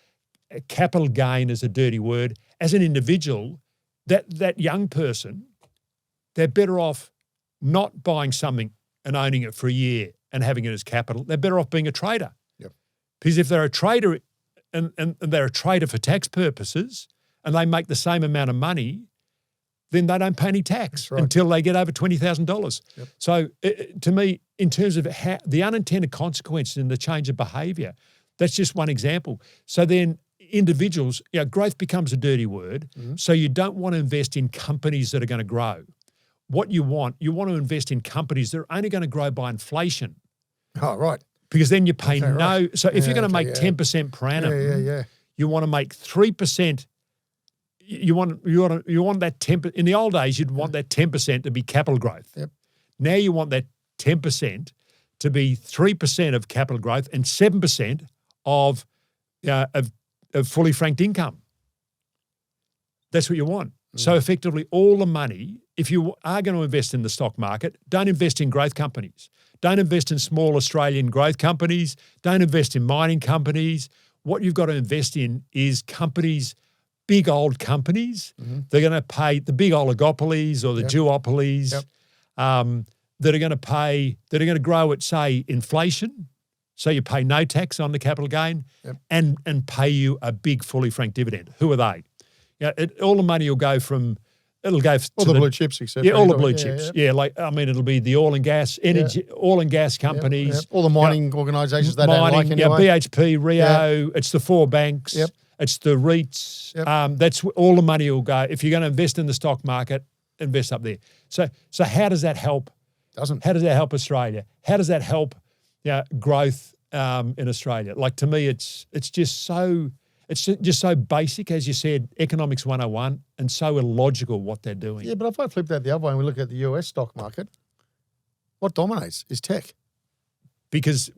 Capital gain is a dirty word. As an individual, that young person, they're better off not buying something and owning it for a year and having it as capital. They're better off being a trader. Yep. Because if they're a trader and they're a trader for tax purposes and they make the same amount of money, then they don't pay any tax until they get over $20,000. Yep. So to me, in terms of the unintended consequences and the change of behaviour, that's just one example. So then individuals, growth becomes a dirty word. Mm-hmm. So you don't want to invest in companies that are going to grow. What you want to invest in companies that are only going to grow by inflation. Oh, right. Because then you pay no. Right. So if you're going to make 10% per annum, you want to make 3%. You want that 10%. In the old days, you'd want that 10% to be capital growth. Yep. Now you want that 10% to be 3% of capital growth and 7% of fully franked income. That's what you want. Mm. So effectively, all the money, if you are going to invest in the stock market, don't invest in growth companies. Don't invest in small Australian growth companies. Don't invest in mining companies. What you've got to invest in is companies, big old companies. Mm-hmm. They're going to pay the big oligopolies or the duopolies that are going to grow at, say, inflation. So you pay no tax on the capital gain and pay you a big fully franked dividend. Who are they? All the money will go from, it'll go to all the blue chips, etc. Yeah, all the blue chips. Yeah, it'll be the oil and gas, oil and gas companies. All the mining organisations they don't like anyway. BHP, Rio, it's the four banks. Yep. It's the REITs. Yep. That's all the money will go. If you're going to invest in the stock market, invest up there. So how does that help? How does that help Australia? How does that help growth in Australia? Like, to me, it's just so basic, as you said, economics 101, and so illogical what they're doing. Yeah, but if I flip that the other way and we look at the US stock market, what dominates is tech. Because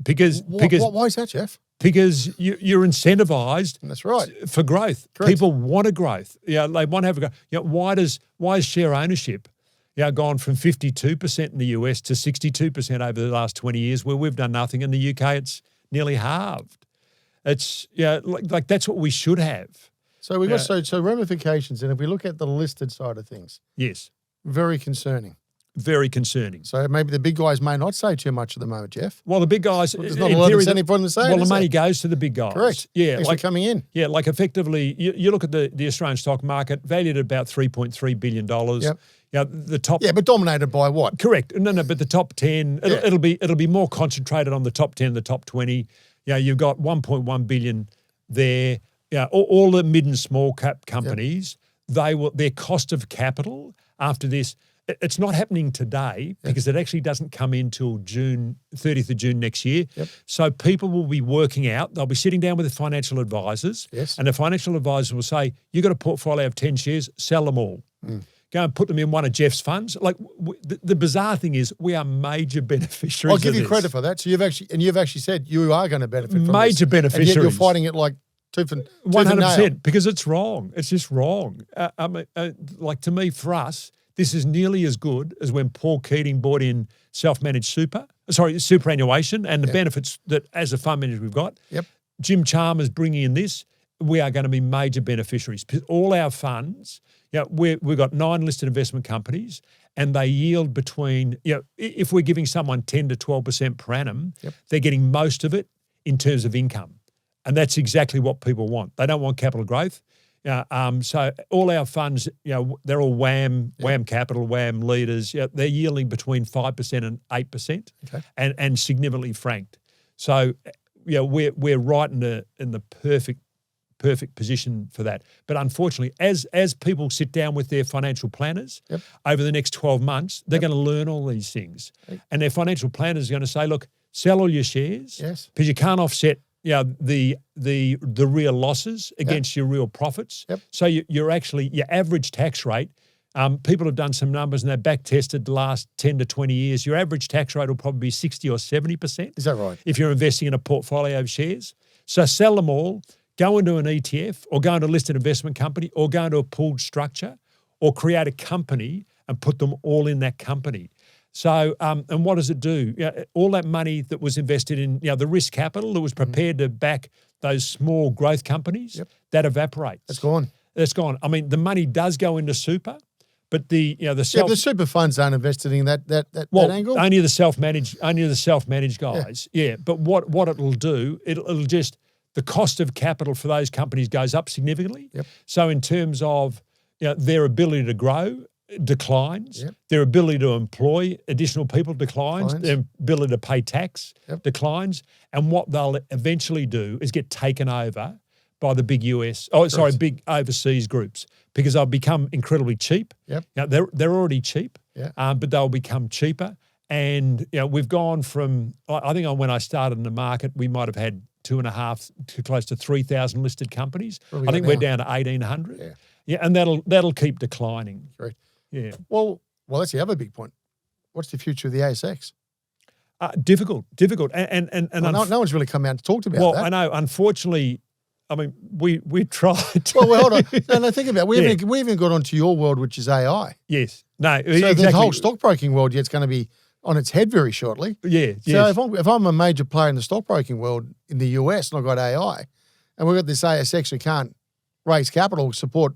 why is that, Geoff? Because you're incentivized. That's right. For growth. Correct. People want a growth. They want to have a growth. Why is share ownership gone from 52% in the US to 62% over the last 20 years, where we've done nothing? In the UK, it's nearly halved. It's like that's what we should have. So we've got so ramifications, and if we look at the listed side of things, yes, very concerning. Very concerning. So maybe the big guys may not say too much at the moment, Geoff. Well, the big guys, there's not a lot of incentive for them to say. Well, the money goes to the big guys. Correct. Yeah, Thanks for coming in. Yeah, like effectively, you look at the Australian stock market, valued at about $3.3 billion. Yep. The top. Yeah, but dominated by what? Correct. No, but the top 10, it'll be more concentrated on the top 10, the top 20. You've got 1.1 billion there. All the mid and small cap companies, their cost of capital after this, it's not happening today because it actually doesn't come in till 30th of June next year. Yep. So people will be working out, they'll be sitting down with the financial advisors, and the financial advisor will say, you've got a portfolio of 10 shares, sell them all. Mm. Go and put them in one of Geoff's funds. Like the bizarre thing is, we are major beneficiaries. I'll give you credit for that. So you've actually said you are going to benefit from major this. beneficiaries. And yet you're fighting it like tooth and 100%, because it's wrong. It's just wrong. To me, for us, this is nearly as good as when Paul Keating brought in self-managed superannuation and the benefits that as a fund manager we've got. Yep. Jim Chalmers bringing in this, we are going to be major beneficiaries. All our funds, we've got 9 listed investment companies, and they yield between, if we're giving someone 10 to 12% per annum, they're getting most of it in terms of income. And that's exactly what people want. They don't want capital growth. So all our funds, they're all WAM capital, WAM leaders. They're yielding between 5% and 8%, and significantly franked. So we're right in the perfect position for that. But unfortunately, as people sit down with their financial planners over the next 12 months, they're going to learn all these things, and their financial planners are going to say, look, sell all your shares because you can't offset the real losses against your real profits. So your average tax rate, people have done some numbers and they've back tested the last 10 to 20 years. Your average tax rate will probably be 60 or 70%. Is that right? If you're investing in a portfolio of shares. So sell them all, go into an ETF or go into a listed investment company or go into a pooled structure or create a company and put them all in that company. So, and what does it do? All that money that was invested in, the risk capital that was prepared to back those small growth companies, that evaporates. It's gone. It's gone. I mean, the money does go into super, but the super funds aren't invested in that angle. Only the self-managed guys. Yeah. But what it'll do, it'll just, the cost of capital for those companies goes up significantly. Yep. So in terms of their ability to grow declines, Yep. their ability to employ additional people declines, their ability to pay tax declines, and what they'll eventually do is get taken over by the big big overseas groups, because they'll become incredibly cheap. Yep. They're already cheap, Yeah. but they'll become cheaper. And we've gone from, I think when I started in the market, we might have had 2.5 to close to 3,000 listed companies. I think we're down to 1,800. Yeah, and that'll keep declining. Correct. Yeah. Well, that's the other big point. What's the future of the ASX? Difficult, and no one's really come out and talked about that. Well, I know. Unfortunately, I mean, we tried. Well, hold on. No, think about it. We haven't got onto your world, which is AI. Yes. No. So exactly. the whole stockbroking world, it's going to be on its head very shortly. Yeah. So if I'm a major player in the stockbroking world in the US and I've got AI, and we've got this ASX who can't raise capital, support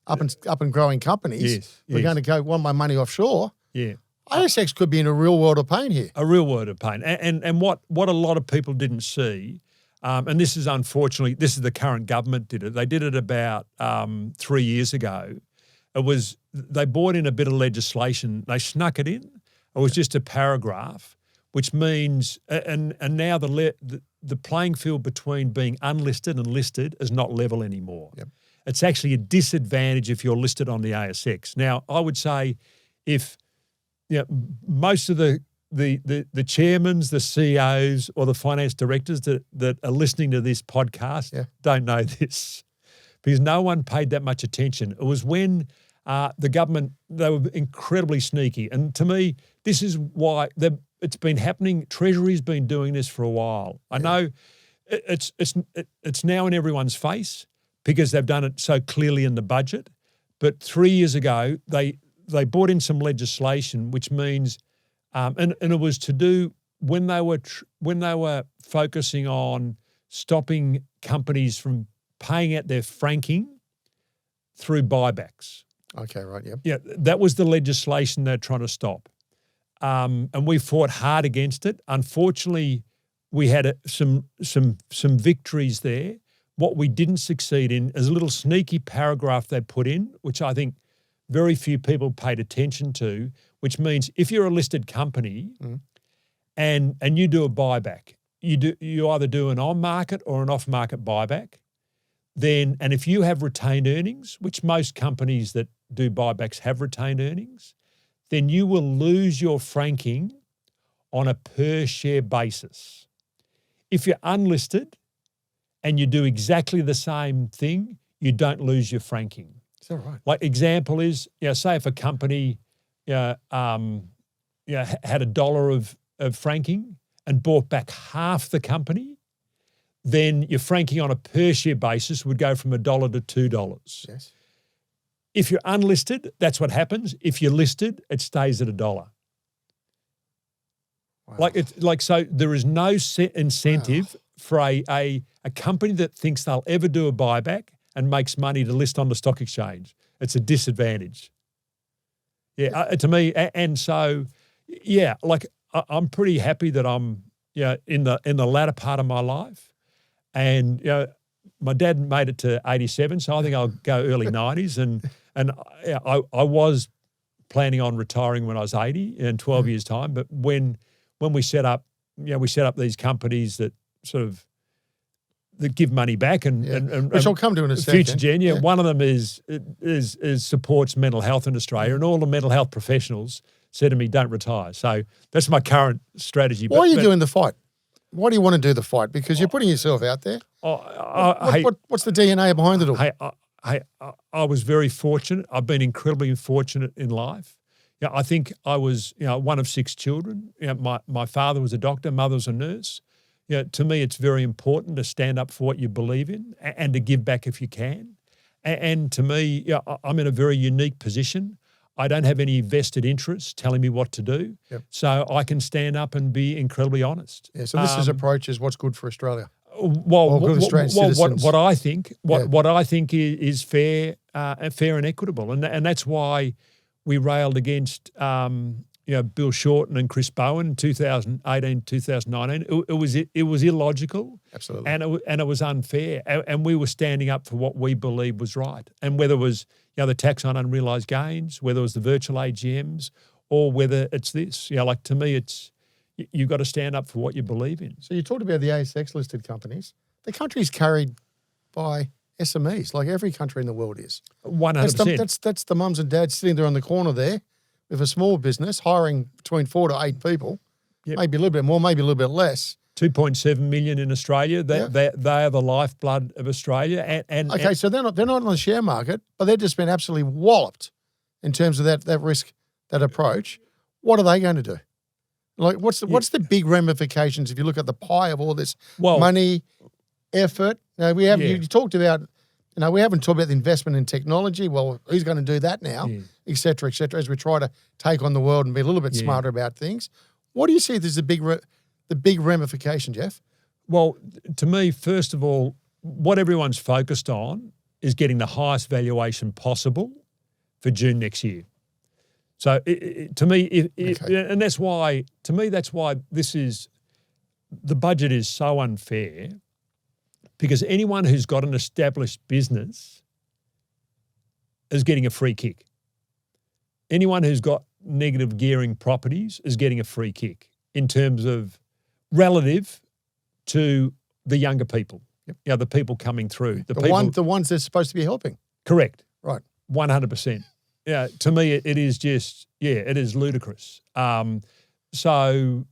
up and growing companies, we're going to want my money offshore. Yeah. ASX could be in a real world of pain here. A real world of pain. And what a lot of people didn't see, and this is unfortunately, this is the current government did it. They did it about 3 years ago. They brought in a bit of legislation. They snuck it in. It was just a paragraph, which means, and now the playing field between being unlisted and listed is not level anymore. Yep. It's actually a disadvantage if you're listed on the ASX. Now, I would say if most of the chairmen, the CEOs, or the finance directors that are listening to this podcast don't know this, because no one paid that much attention. It was when the government, they were incredibly sneaky. And to me, this is why it's been happening. Treasury's been doing this for a while. I know it's now in everyone's face because they've done it so clearly in the budget. But 3 years ago, they brought in some legislation, which means, and it was to do when they were focusing on stopping companies from paying out their franking through buybacks. Okay, right, yep. Yeah, that was the legislation they're trying to stop. And we fought hard against it. Unfortunately, we had some victories there. What we didn't succeed in is a little sneaky paragraph they put in, which I think very few people paid attention to, which means if you're a listed company and you do a buyback, you either do an on-market or an off-market buyback, and if you have retained earnings, which most companies that do buybacks have retained earnings, then you will lose your franking on a per share basis. If you're unlisted and you do exactly the same thing, you don't lose your franking. Is that right? Like example is, say if a company had $1 of franking and bought back half the company, then your franking on a per share basis would go from $1 to $2. Yes. If you're unlisted, that's what happens. If you're listed, it stays at $1. Wow. So there is no incentive for a company that thinks they'll ever do a buyback and makes money to list on the stock exchange. It's a disadvantage. Yeah, to me, and so I'm pretty happy that I'm in the latter part of my life, and my dad made it to 87, so I think I'll go early 90s, and I was planning on retiring when I was 80 in 12 years' time, but when we set up these companies that sort of that give money back and which I'll come to in a second. Future Gen, one of them is supports mental health in Australia, and all the mental health professionals said to me, "Don't retire." So that's my current strategy. Why are you doing the fight? Why do you want to do the fight? Because you're putting yourself out there. What's the DNA behind it all? I was very fortunate. I've been incredibly fortunate in life. I think I was one of 6 children. My father was a doctor, mother was a nurse. To me, it's very important to stand up for what you believe in and to give back if you can. And to me, I'm in a very unique position. I don't have any vested interests telling me what to do. Yep. So I can stand up and be incredibly honest. Yeah, so this approach is what's good for Australia. Well, good Australian citizens. what I think, what I think is fair and equitable, and that's why we railed against Bill Shorten and Chris Bowen in 2018, 2019. It was illogical, Absolutely, and it was unfair, and we were standing up for what we believed was right, and whether it was the tax on unrealised gains, whether it was the virtual AGMs, or whether it's this, like to me, it's you've got to stand up for what you believe in. So you talked about the ASX listed companies. The country's carried by SMEs, like every country in the world is. 100%. That's the mums and dads sitting there on the corner there with a small business hiring between 4 to 8 people, maybe a little bit more, maybe a little bit less. 2.7 million in Australia. They are the lifeblood of Australia. So they're not on the share market, but they've just been absolutely walloped in terms of that risk, that approach. What are they going to do? Like, what's the big ramifications if you look at the pie of all this money, effort? You talked about, we haven't talked about the investment in technology. Well, who's going to do that now, et cetera, as we try to take on the world and be a little bit smarter about things. What do you see as the big ramification, Geoff? Well, to me, first of all, what everyone's focused on is getting the highest valuation possible for June next year. So to me, and that's why this is, the budget is so unfair, because anyone who's got an established business is getting a free kick. Anyone who's got negative gearing properties is getting a free kick in terms of relative to the younger people, the people coming through. The ones they're supposed to be helping. Correct. Right. 100%. Yeah, to me, it is just, it is ludicrous. So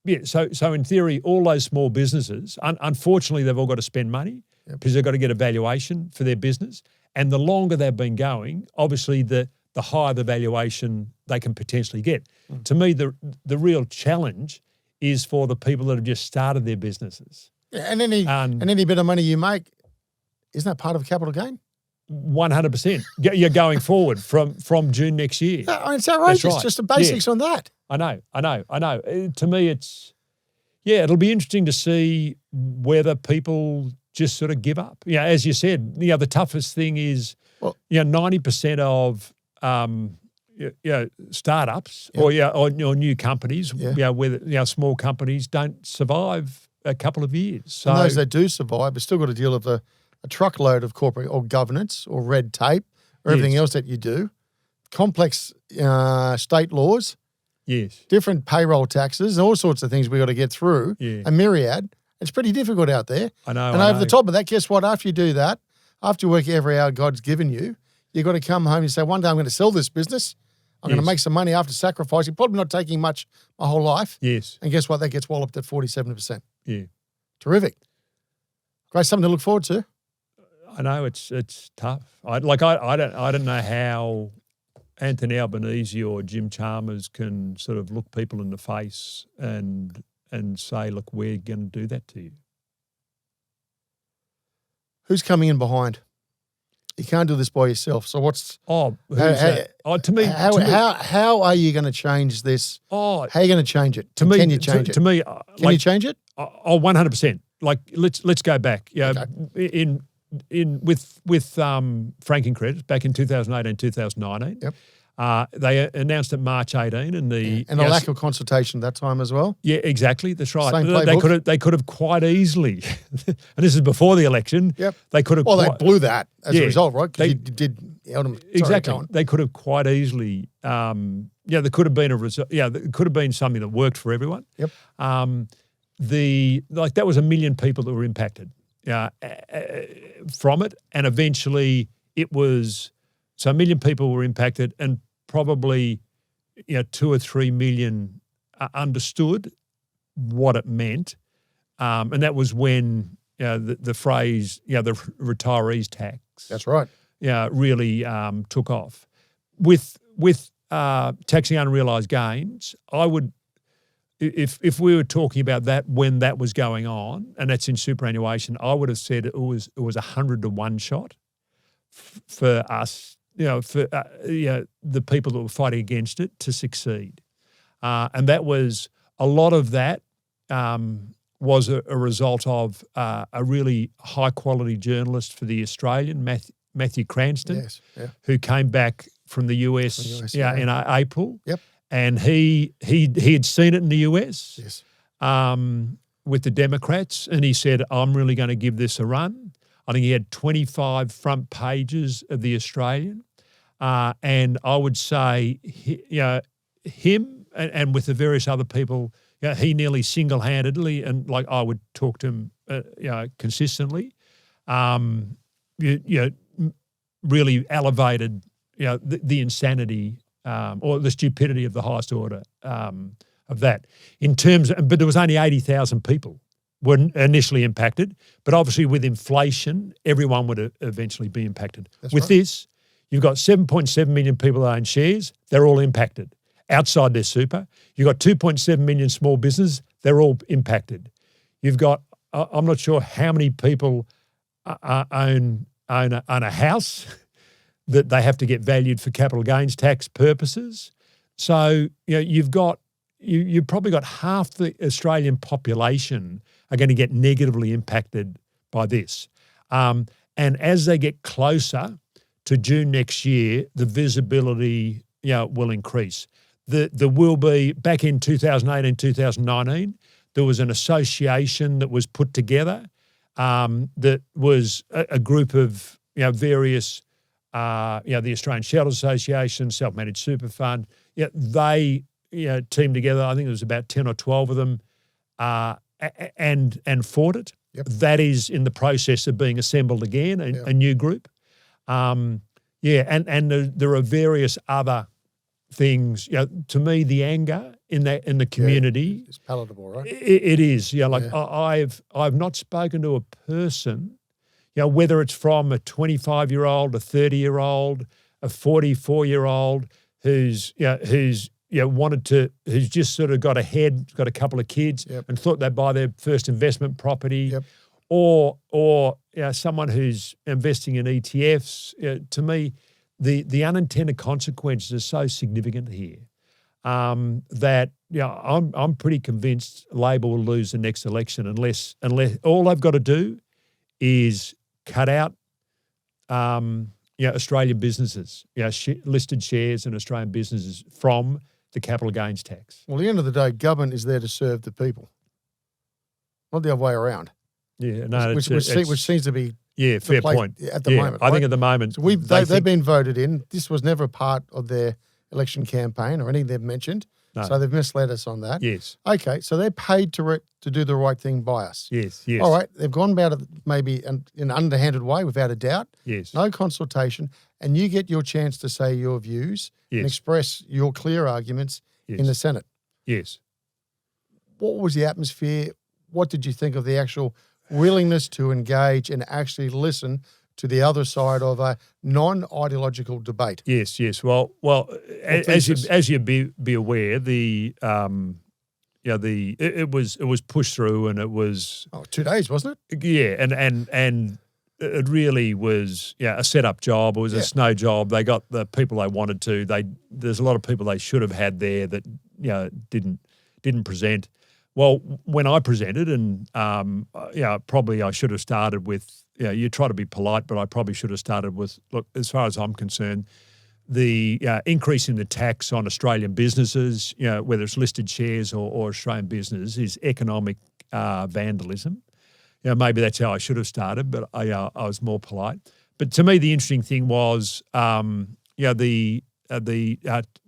in theory, all those small businesses, unfortunately, they've all got to spend money because they've got to get a valuation for their business. And the longer they've been going, obviously, the higher the valuation they can potentially get. To me, the real challenge is for the people that have just started their businesses. Yeah, and any bit of money you make, isn't that part of capital gain? 100%. You're going forward from June next year. It's outrageous. Right. Just the basics on that. I know. To me, it'll be interesting to see whether people just sort of give up. As you said, the toughest thing is, 90% of startups or new companies, whether small companies don't survive a couple of years. So and those that do survive have still got to deal with a truckload of corporate or governance or red tape or everything else that you do, complex state laws, different payroll taxes, and all sorts of things we got to get through, a myriad. It's pretty difficult out there. I know. And over the top of that, guess what? After you do that, after you work every hour God's given you, you've got to come home and say, one day I'm going to sell this business. I'm going to make some money after sacrificing, probably not taking much my whole life. Yes. And guess what? That gets walloped at 47%. Yeah. Terrific. Great, something to look forward to. I know it's tough. I don't know how Anthony Albanese or Jim Chalmers can sort of look people in the face and say, look, we're going to do that to you. Who's coming in behind? You can't do this by yourself. So what's to me, how are you going to change this? How are you going to change it? Can you change it? To me, can you change it? 100%. Like let's go back. With franking credits back in 2018, 2019. Yep. They announced it March 18, and the lack of consultation that time as well. Yeah, exactly. That's right. Same playbook. They could have quite easily, and this is before the election. Yep. They could have. Well, they blew that as a result, right? Because you did exactly. They could have quite easily. There could have been a result. Yeah, there could have been something that worked for everyone. Yep. That was 1 million people that were impacted from it, and eventually it was. So 1 million people were impacted, and probably 2 or 3 million understood what it meant, and that was when the phrase the retirees tax. That's right. Really took off. With taxing unrealised gains, I would, if we were talking about that when that was going on, and that's in superannuation, I would have said it was 100 to 1 shot for us. for the people that were fighting against it to succeed. And that was a lot of that was a result of a really high quality journalist for the Australian, Matthew Cranston, who came back from the US, in April. Yep. And he had seen it in the US. Yes. With the Democrats, and he said, I'm really going to give this a run. I think he had 25 front pages of the Australian. And I would say, him and with the various other people, he nearly single-handedly, and like I would talk to him, consistently, really elevated, the insanity or the stupidity of the highest order of that. In terms, but there was only 80,000 people were initially impacted, but obviously with inflation, everyone would eventually be impacted. That's with right. this, you've got 7.7 million people that own shares. They're all impacted outside their super. You've got 2.7 million small businesses. They're all impacted. You've got, I'm not sure how many people own a house that they have to get valued for capital gains tax purposes. So, you've probably got half the Australian population are going to get negatively impacted by this. And as they get closer to June next year, the visibility, will increase. There will be, back in 2018, 2019, there was an association that was put together that was a group of, various, the Australian Shareholders Association, Self-Managed Super Fund, they teamed together. I think there was about 10 or 12 of them, and fought it. Yep. That is in the process of being assembled again, a new group. And there are various other things. To me, the anger in the community, it's palatable, right? it is. I've not spoken to a person, whether it's from a 25-year-old, a 30-year-old, a 44-year-old who's just sort of got ahead, got a couple of kids, and thought they'd buy their first investment property, or someone who's investing in ETFs. To me, the unintended consequences are so significant here that I'm pretty convinced Labor will lose the next election unless all they've got to do is cut out Australian businesses, listed shares in Australian businesses from the capital gains tax. Well, at the end of the day, government is there to serve the people, not the other way around. Yeah, no, which seems to be fair point at the moment. I think at the moment, so they've been voted in. This was never part of their election campaign or anything they've mentioned. No. So they've misled us on that. Yes. Okay, so they're paid to do the right thing by us. Yes. All right, they've gone about it maybe in an underhanded way, without a doubt. Yes. No consultation, and you get your chance to say your views and express your clear arguments in the Senate. Yes. What was the atmosphere? What did you think of the actual willingness to engage and actually listen to the other side of a non-ideological debate? Yes. Well, as you be aware, it was pushed through, and it was 2 days, wasn't it? Yeah, and it really was a set-up job. It was a snow job. They got the people they wanted to. There's a lot of people they should have had there that didn't present. Well, when I presented, and probably I should have started with, you try to be polite, but I probably should have started with, look, as far as I'm concerned, the increase in the tax on Australian businesses, whether it's listed shares or Australian business, is economic vandalism. Maybe that's how I should have started, but I was more polite. But to me, the interesting thing was, the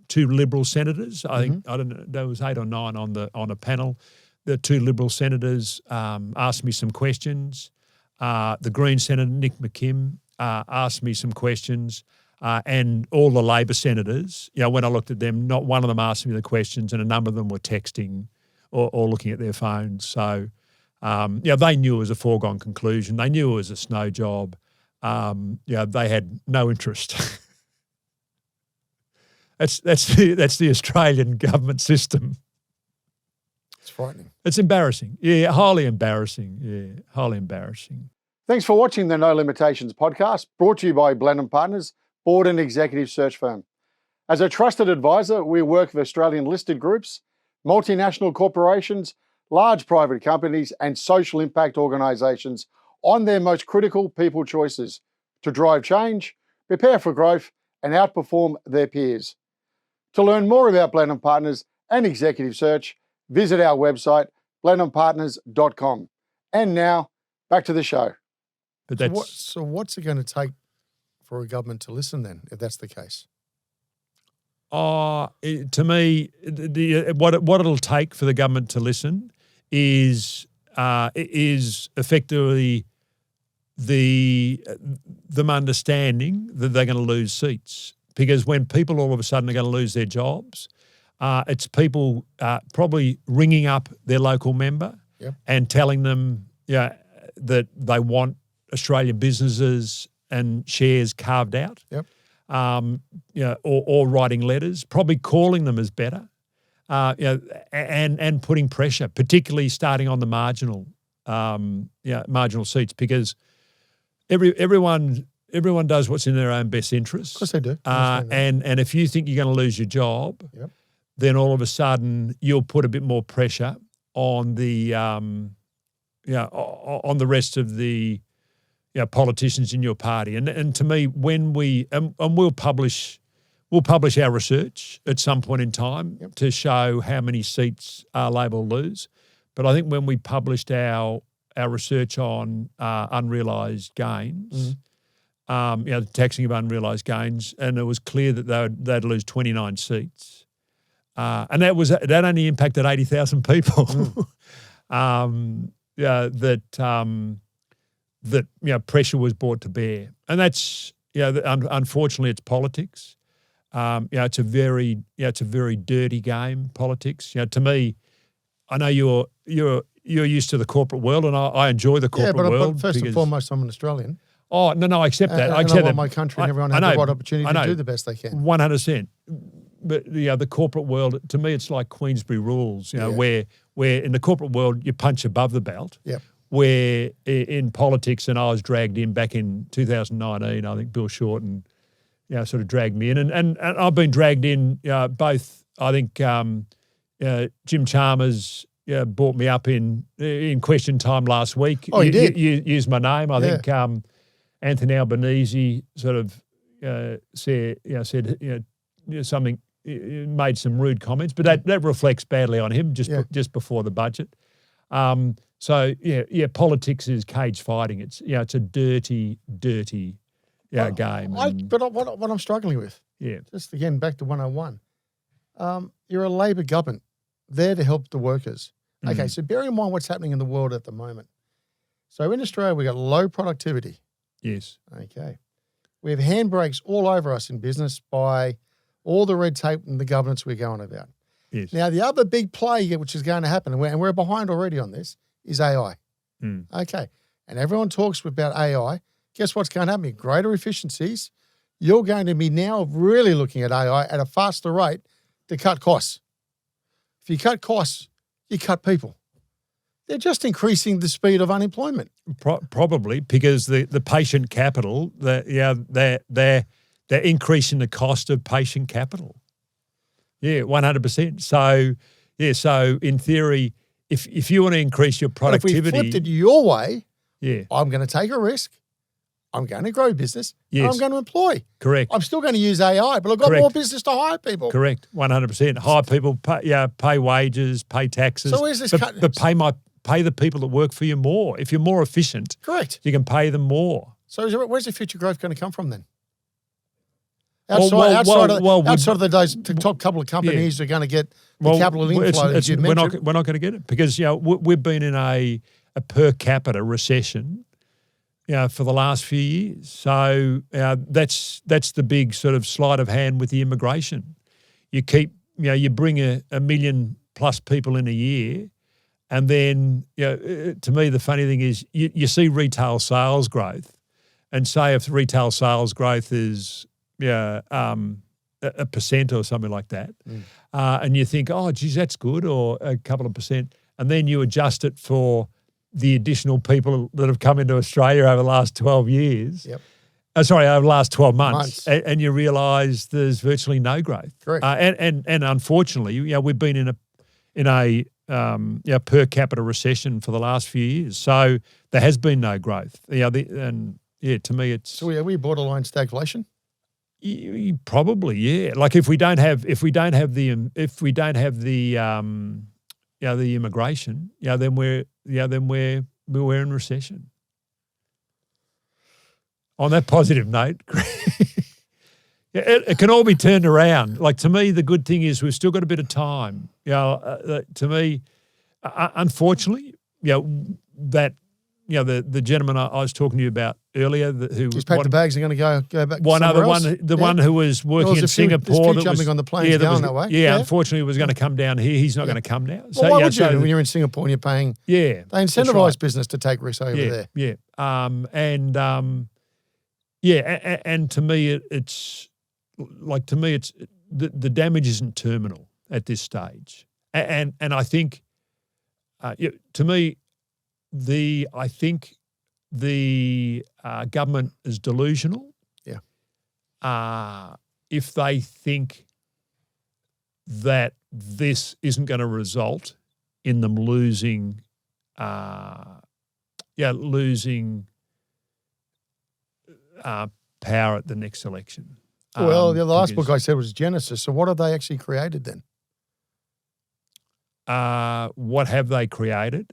two Liberal senators. I think I don't know. There was 8 or 9 on a panel. The 2 Liberal senators asked me some questions. The Green Senator Nick McKim asked me some questions, and all the Labor senators. When I looked at them, not one of them asked me the questions, and a number of them were texting or looking at their phones. So, they knew it was a foregone conclusion. They knew it was a snow job. They had no interest. That's the Australian government system. It's frightening. It's embarrassing. Yeah, highly embarrassing. Yeah, highly embarrassing. Thanks for watching the No Limitations podcast, brought to you by Blenheim Partners, board and executive search firm. As a trusted advisor, we work with Australian listed groups, multinational corporations, large private companies, and social impact organisations on their most critical people choices to drive change, prepare for growth, and outperform their peers. To learn more about Blenheim Partners and executive search, visit our website, blenheimpartners.com. And now, back to the show. But So what's it going to take for a government to listen then, if that's the case? To me, what it'll take for the government to listen is effectively them understanding that they're going to lose seats. Because when people all of a sudden are going to lose their jobs, it's people probably ringing up their local member and telling them that they want Australian businesses and shares carved out. Or writing letters, probably calling them is better, and putting pressure, particularly starting on the marginal seats, because everyone does what's in their own best interest. Of course they do. And if you think you're going to lose your job, then all of a sudden you'll put a bit more pressure on the on the rest of the politicians in your party. And to me, when we'll publish our research at some point in time to show how many seats Labor will lose. But I think when we published our research on unrealised gains, the taxing of unrealised gains, and it was clear that they'd lose 29 seats. And that only impacted 80,000 people. That pressure was brought to bear, and that's unfortunately it's politics. It's a very dirty game, politics. To me, I know you're used to the corporate world, and I enjoy the corporate world. But first and foremost, I'm an Australian. Oh no, I accept that. I accept accept that. that. My country and everyone has the right opportunity to do the best they can. 100%. But the corporate world, to me, it's like Queensberry rules. Where in the corporate world you punch above the belt. Where in politics, and I was dragged in back in 2019, I think Bill Shorten, sort of dragged me in, and I've been dragged in both. I think Jim Chalmers brought me up in question time last week. Oh, he did. You used my name. I think Anthony Albanese sort of said something, made some rude comments, but that reflects badly on him just before the budget. So politics is cage fighting. It's it's a dirty game. But what I'm struggling with, just again back to 101, you're a Labor government there to help the workers. Okay, so bear in mind what's happening in the world at the moment. So in Australia, we got low productivity. Yes. Okay, we have handbrakes all over us in business by all the red tape and the governance we're going about. Yes. Now the other big play which is going to happen, and we're behind already on this, is AI. Okay. And everyone talks about AI. Guess what's going to happen? Greater efficiencies. You're going to be now really looking at AI at a faster rate to cut costs. If you cut costs, you cut people. They're just increasing the speed of unemployment. Probably because the patient capital, they're increasing the cost of patient capital. Yeah, 100%. So in theory, if you want to increase your productivity, but if we flipped it your way, I'm going to take a risk. I'm going to grow business. And I'm going to employ. Correct. I'm still going to use AI, but I've got more business to hire people. Correct. 100%. Hire people, pay wages, pay taxes. So where's this cut? But pay the people that work for you more. If you're more efficient, correct, you can pay them more. So where's the future growth going to come from then? Outside of those top couple of companies are going to get the capital inflow that you mentioned. We're not going to get it because we've been in a per capita recession, for the last few years. So that's the big sort of sleight of hand with the immigration. You keep you bring a million plus people in a year, and then to me the funny thing is you see retail sales growth, and say if retail sales growth is 1% or something like that, and you think, oh, geez, that's good, or a couple of percent, and then you adjust it for the additional people that have come into Australia over the last 12 years, over the last 12 months. Months. And you realise there's virtually no growth. Correct. And unfortunately, we've been in a per capita recession for the last few years. So there has been no growth. To me, it's So are we borderline stagflation? Probably, yeah. Like if we don't have the immigration, then we're in recession. On that positive note, it can all be turned around. Like to me, the good thing is we've still got a bit of time. To me, unfortunately, the gentleman I was talking to you about earlier, who He's packed the bags and going to go back. One somewhere other else. one who was working in Singapore. There's jumping on the planes going that way. Yeah, unfortunately, was going to come down here. He's not going to come now. Well, why would you when you're in Singapore and you're paying? Yeah, they incentivise business to take risks over there. Yeah, and to me, it's the damage isn't terminal at this stage, and I think, to me, I think the government is delusional. Yeah. If they think that this isn't going to result in them losing power at the next election. Well, the last book I said was Genesis. So what have they actually created then? What have they created?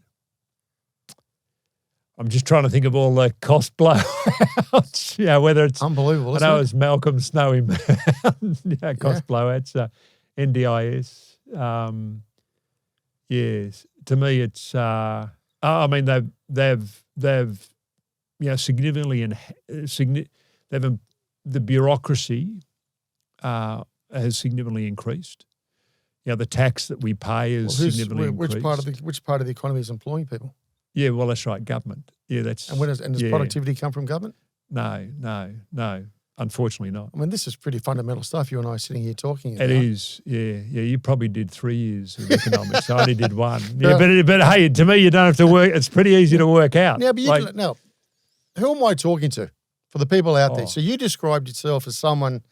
I'm just trying to think of all the cost blowouts. Whether it's unbelievable. I know it's Malcolm Snowy Mountain. Cost blowouts, NDIS. Yes, to me, it's. I mean, they've significantly the bureaucracy has significantly increased. The tax that we pay is significantly increased. Which part of the economy is employing people? Yeah, well, that's right, government. Yeah, that's. And does productivity come from government? No. Unfortunately not. I mean, this is pretty fundamental stuff you and I are sitting here talking about. It is, yeah. You probably did 3 years of economics. I only did 1. Yeah, but hey, to me, you don't have to work. It's pretty easy to work out. Yeah, but now, who am I talking to? For the people out there. So you described yourself as someone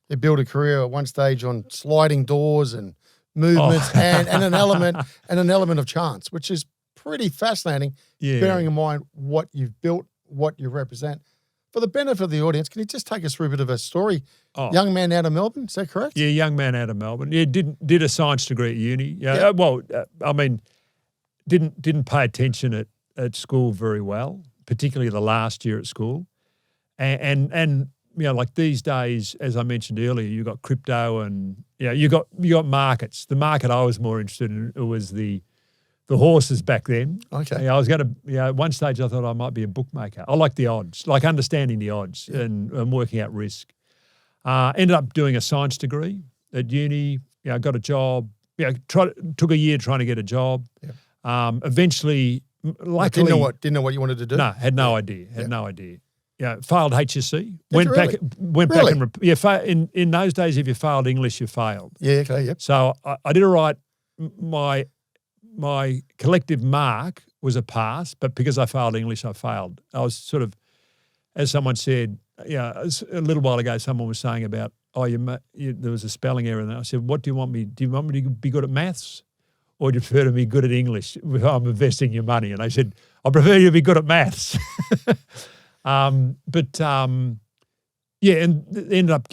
who built a career at one stage on sliding doors and movements and an element of chance, which is pretty fascinating, bearing in mind what you've built, what you represent. For the benefit of the audience, can you just take us through a bit of a story? Young man out of Melbourne, is that correct? Yeah, young man out of Melbourne. Yeah, did a science degree at uni. Yeah. I mean, didn't pay attention at school very well, particularly the last year at school. And like these days, as I mentioned earlier, you got crypto and you got markets. The market I was more interested in was the horses back then. Okay. I was going to, at one stage I thought I might be a bookmaker. I like the odds, like understanding the odds and working out risk. Ended up doing a science degree at uni. Got a job. Took a year trying to get a job. Yeah. Eventually, luckily. Didn't know what you wanted to do? No, had no idea. Had no idea. Failed HSC. Went back and in those days, if you failed English, you failed. Yeah, okay, yep. So I did all right. My collective mark was a pass, but because I failed English, I failed. I was sort of, as someone said, a little while ago, someone was saying about, there was a spelling error, and I said, "What do you want me? Do you want me to be good at maths, or do you prefer to be good at English? I'm investing your money." And I said, "I prefer you to be good at maths." And ended up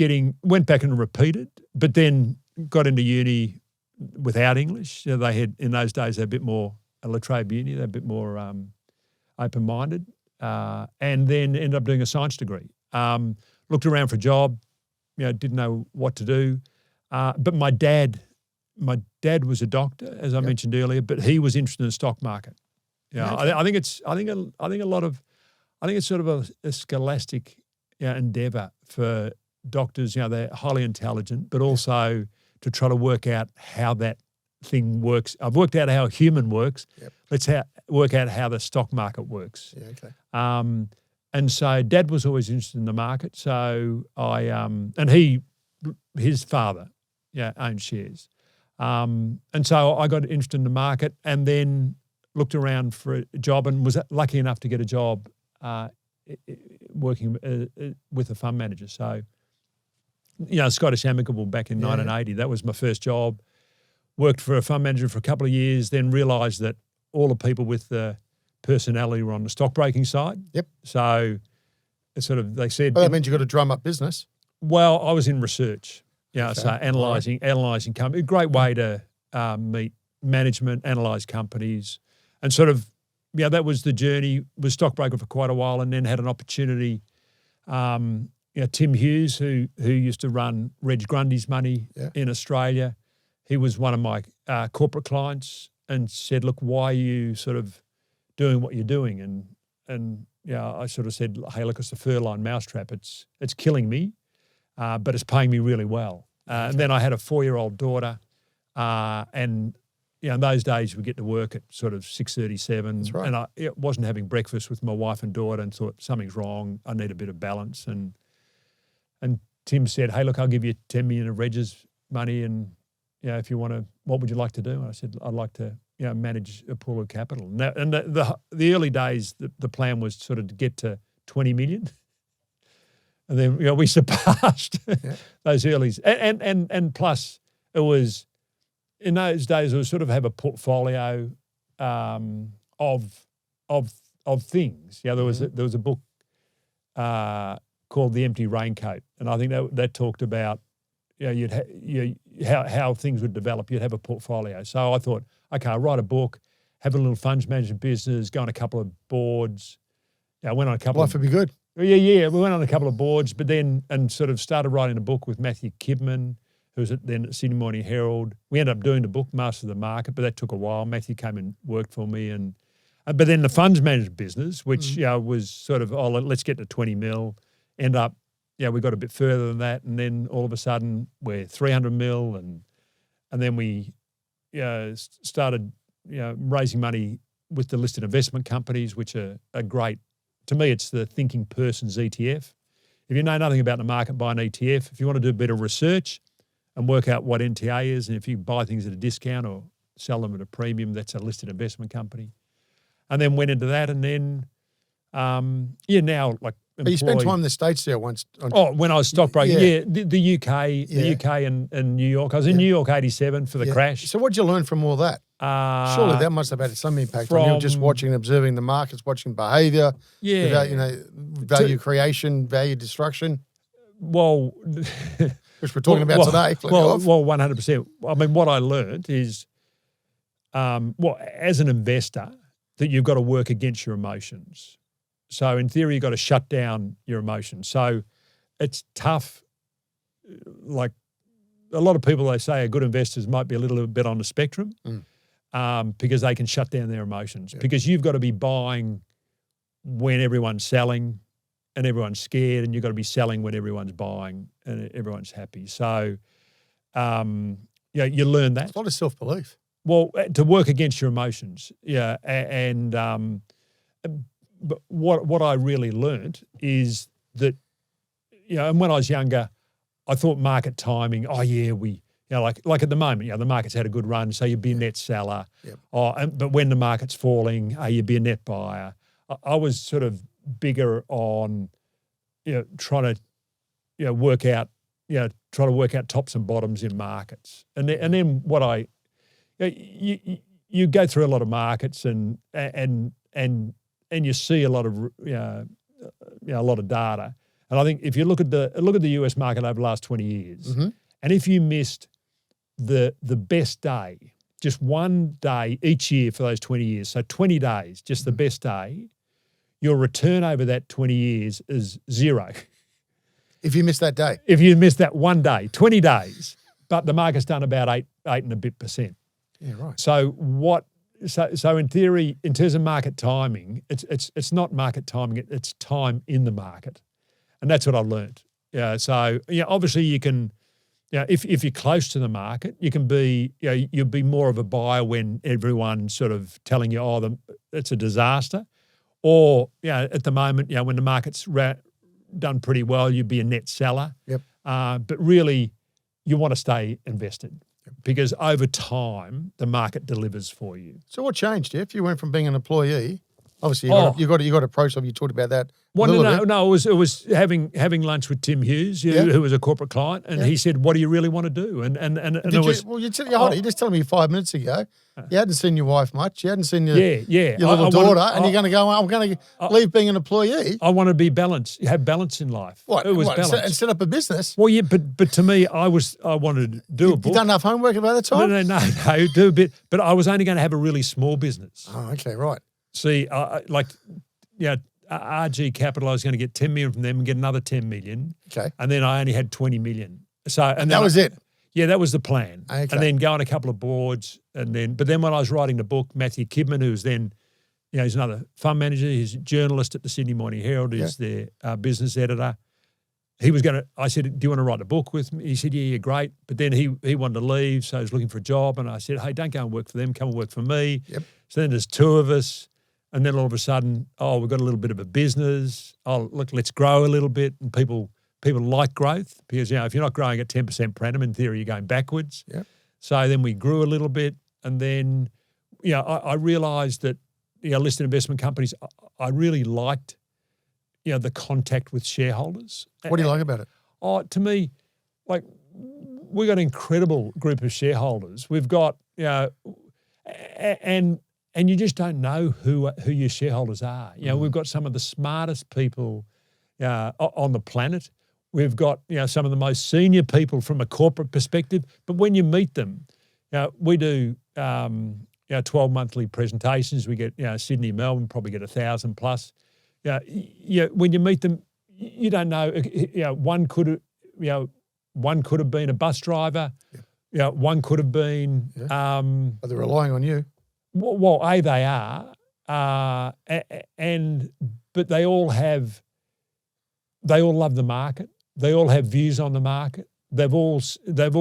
went back and repeated, but then got into uni without English. They had, in those days, they're a bit more, La Trobe Uni, they're a bit more open-minded, and then ended up doing a science degree. Looked around for a job, didn't know what to do, but my dad was a doctor, as I mentioned earlier, but he was interested in the stock market. I think it's sort of a scholastic endeavour for doctors. They're highly intelligent, but also to try to work out how that thing works. I've worked out how a human works. Yep. Let's work out how the stock market works. Yeah, okay. And so Dad was always interested in the market. So his father, owned shares. And so I got interested in the market and then looked around for a job and was lucky enough to get a job working with a fund manager. So, Scottish Amicable back in 1980, that was my first job. Worked for a fund manager for a couple of years, then realised that all the people with the personality were on the stockbroking side. Yep. So it's sort of, they said... Well, that means you've got to drum up business. Well, I was in research. Okay. So analysing companies. A great way to meet management, analyse companies, and sort of, that was the journey. Was stockbroker for quite a while, and then had an opportunity. Tim Hughes, who used to run Reg Grundy's money in Australia, he was one of my corporate clients, and said, "Look, why are you sort of doing what you're doing?" And I sort of said, "Hey, look, it's the fur-lined mousetrap. It's killing me, but it's paying me really well." And then I had a 4-year-old daughter, and in those days we get to work at sort of 6:37. That's right. And I wasn't having breakfast with my wife and daughter, and thought something's wrong. I need a bit of balance. And Tim said, "Hey, look, I'll give you 10 million of Reg's money, and if you want to, what would you like to do?" And I said, "I'd like to manage a pool of capital." And the early days, the plan was sort of to get to 20 million. And then we surpassed those earlies. And plus, it was, in those days, it was sort of have a portfolio of things. There was a book called The Empty Raincoat, and I think that talked about how things would develop. You'd have a portfolio. So I thought, okay, I'll write a book, have a little funds management business, go on a couple of boards. I went on a couple. Life would be good. Yeah. We went on a couple of boards, but then sort of started writing a book with Matthew Kidman, who was then at Sydney Morning Herald. We ended up doing the book, Master of the Market, but that took a while. Matthew came and worked for me, but then the funds management business, which was sort of, let's get to 20 mil. End up, we got a bit further than that, and then all of a sudden we're 300 mil, and then we started raising money with the listed investment companies, which are great. To me, it's the thinking person's ETF. If you know nothing about the market, buy an ETF. If you want to do a bit of research and work out what NTA is, and if you buy things at a discount or sell them at a premium, that's a listed investment company. And then went into that, and then, now like But you spent time in the States there once. When I was stockbroking, the UK and New York. I was in New York 87 for the crash. So what did you learn from all that? Surely that must have had some impact on you, just watching and observing the markets, watching behaviour, value creation, value destruction. Well, which we're talking about today. 100%. I mean, what I learned is, as an investor, that you've got to work against your emotions. So in theory, you've got to shut down your emotions. So it's tough. Like a lot of people, they say, are good investors might be a little bit on the spectrum because they can shut down their emotions. Because you've got to be buying when everyone's selling and everyone's scared, and you've got to be selling when everyone's buying and everyone's happy. So, you learn that. It's a lot of self-belief. Well, to work against your emotions, but what I really learned is that, and when I was younger, I thought market timing, like at the moment, the market's had a good run, so you'd be a net seller. Yep. But when the market's falling, you'd be a net buyer. I was sort of bigger on, trying to, work out tops and bottoms in markets. And then what you go through a lot of markets and you see a lot of data. And I think if you look at the US market over the last 20 years, and if you missed the best day, just one day each year for those 20 years, so 20 days, just the best day, your return over that 20 years is zero. If you miss that day. If you miss that one day, 20 days, but the market's done about 8 and a bit %. Yeah, right. So in theory, in terms of market timing, it's not market timing, it's time in the market. And that's what I learned. So obviously you can, if you're close to the market, you can be, you'll be more of a buyer when everyone's sort of telling you, it's a disaster. Or, at the moment, when the market's done pretty well, you'd be a net seller. Yep. But really, you want to stay invested because over time, the market delivers for you. So what changed, Geoff? You went from being an employee Obviously, Oh. you got to approach them. You talked about that. Well, a little bit. no. It was having lunch with Tim Hughes, who was a corporate client, and he said, "What do you really want to do?" And Did it was you just telling me 5 minutes ago you hadn't seen your wife much. You hadn't seen your yeah. your little daughter, and you're going to go. I'm going to leave being an employee. I want to be balanced, have balance in life. What? It was balance. And set up a business. Well, yeah, but to me, I wanted to do a book. You done enough homework about the time? No, do a bit. But I was only going to have a really small business. Oh, okay, right. See, RG Capital, I was going to get 10 million from them and get another 10 million. Okay. And then I only had 20 million. So That was it. Yeah, that was the plan. Okay. And then go on a couple of boards, but then when I was writing the book, Matthew Kidman, who's then, he's another fund manager, he's a journalist at the Sydney Morning Herald, he's their business editor. I said, do you want to write a book with me? He said, yeah, great. But then he wanted to leave, so he was looking for a job. And I said, hey, don't go and work for them, come and work for me. Yep. So then there's two of us. And then all of a sudden, we've got a little bit of a business. Oh, look, let's grow a little bit. And people like growth because, if you're not growing at 10% per annum, in theory, you're going backwards. Yep. So then we grew a little bit. And then, I realised that, listed investment companies, I really liked, the contact with shareholders. What do you like about it? Oh, to me, we've got an incredible group of shareholders. We've got, and you just don't know who your shareholders are. We've got some of the smartest people on the planet. We've got some of the most senior people from a corporate perspective. But when you meet them, we do 12 monthly presentations. We get Sydney, Melbourne, probably get 1,000 plus. When you meet them, you don't know. One could have been a bus driver. Yeah. One could have been. But they're relying on you. Well, they are, but they all love the market. They all have views on the market. They've all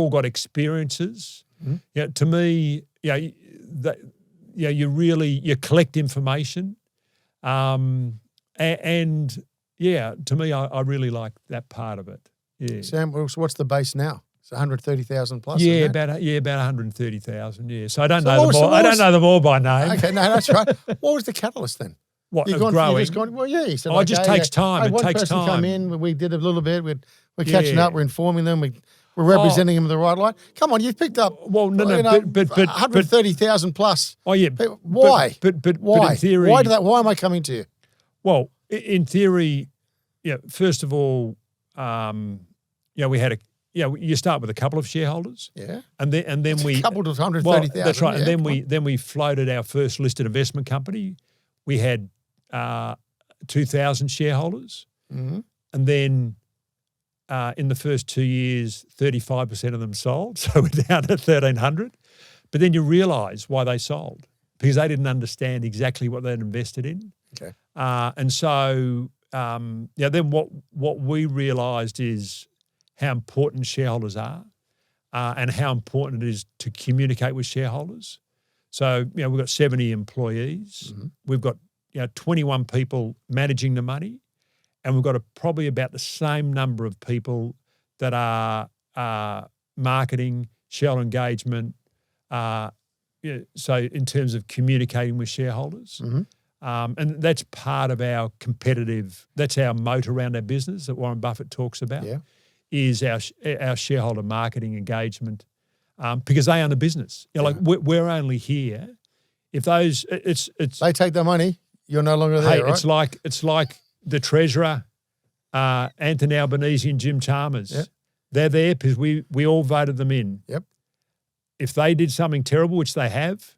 got experiences. Mm-hmm. To me, you collect information, and to me, I really like that part of it. Yeah. Sam, what's the base now? It's 130,000 plus. Yeah, isn't it? about 130,000. Yeah, so I don't know them all. I don't know them all by name. Okay, no, that's right. What was the catalyst then? What, You've growing? You said, It just takes time. It one takes person time. come in, we did a little bit. We're catching up. We're informing them. We're representing them in the right light. Come on, you've picked up. Well, no, but 130,000 plus. Oh yeah. Why? But why? In theory, Why am I coming to you? Well, in theory, first of all, we had you start with a couple of shareholders. Yeah. And then we a couple to 130,000. Well, that's right. Yeah, And then we floated our first listed investment company. We had 2,000 shareholders. Mm-hmm. And then in the first 2 years, 35% of them sold. So we're down to 1,300. But then you realise why they sold, because they didn't understand exactly what they'd invested in. Okay. And so then what we realised is how important shareholders are and how important it is to communicate with shareholders. So, we've got 70 employees. Mm-hmm. We've got 21 people managing the money, and we've got probably about the same number of people that are marketing, shareholder engagement, so in terms of communicating with shareholders. Mm-hmm. And that's part of that's our moat around our business that Warren Buffett talks about. Yeah. Is our shareholder marketing engagement, because they own the business. We're only here if those it's they take the money, you're no longer there. Right? It's like the treasurer, Anthony Albanese and Jim Chalmers. Yep. They're there because we all voted them in. Yep. If they did something terrible, which they have,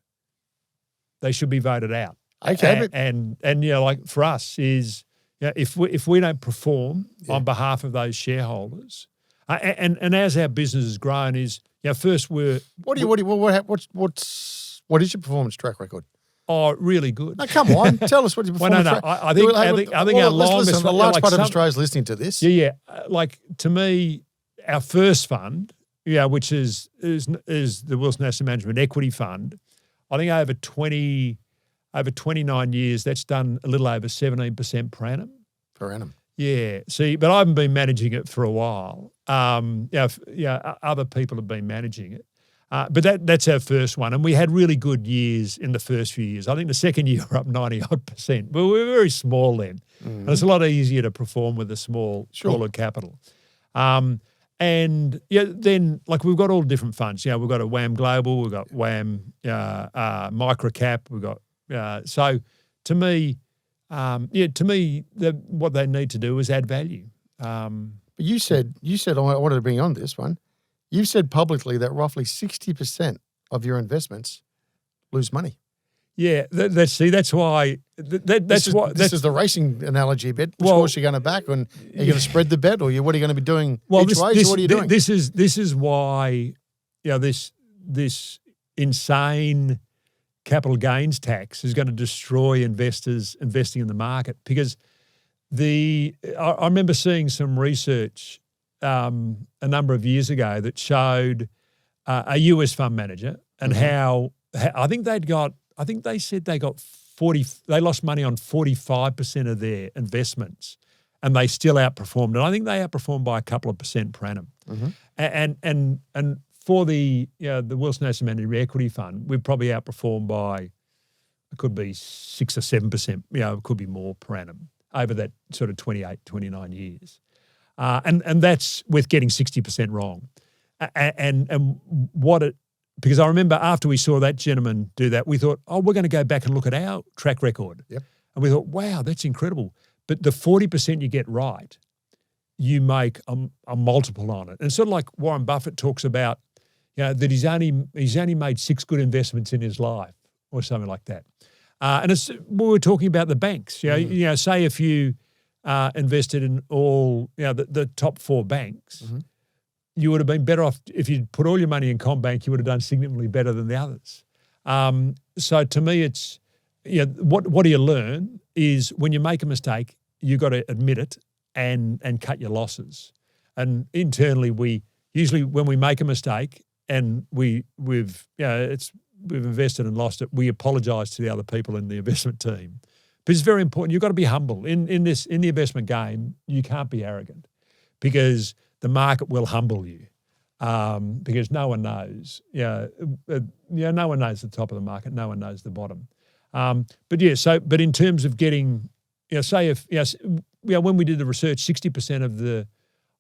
they should be voted out. Okay, and for us is. If we don't perform on behalf of those shareholders, and as our business has grown, first what is your performance track record? Oh, really good. No, come on, tell us what your performance. I think our longest. A large part of Australia is listening to this. Yeah. To me, our first fund, which is the Wilson Asset Management Equity Fund, I think over 29 years, that's done a little over 17% per annum. Per annum. Yeah. See, but I haven't been managing it for a while. Other people have been managing it. But that's our first one. And we had really good years in the first few years. I think the second year we're up 90-odd%. But we were very small then. And it's a lot easier to perform with a smaller capital. And then like we've got all different funds. We've got a WAM Global, we've got WAM Microcap, we've got so to me, what they need to do is add value. But you said I wanted to bring on this one. You've said publicly that roughly 60% of your investments lose money. Yeah, that's why. This is the racing analogy bit. Which horse are you going to back, and are you going to spread the bet, or what are you going to be doing each way? So what are you doing? This is why, this insane capital gains tax is going to destroy investors investing in the market, because I remember seeing some research a number of years ago that showed a US fund manager and how I think they said they lost money on 45% of their investments, and they still outperformed. And I think they outperformed by a couple of percent per annum. And for the Wilson Asset Management Equity Fund, we've probably outperformed by, it could be 6 or 7%, it could be more per annum over that sort of 28, 29 years. And that's with getting 60% wrong. Because I remember after we saw that gentleman do that, we thought, we're going to go back and look at our track record. Yep. And we thought, wow, that's incredible. But the 40% you get right, you make a multiple on it. And sort of like Warren Buffett talks about, that he's only made 6 good investments in his life or something like that. And we were talking about the banks. Say if you invested in all the top 4 banks, you would have been better off if you'd put all your money in CommBank. You would have done significantly better than the others. So to me, it's what do you learn is when you make a mistake, you got to admit it and cut your losses. And internally, we usually when we make a mistake and we've invested and lost it, we apologise to the other people in the investment team. But it's very important. You've got to be humble in the investment game. You can't be arrogant, because the market will humble you, because no one knows. No one knows the top of the market. No one knows the bottom. But in terms of getting, say if when we did the research, 60%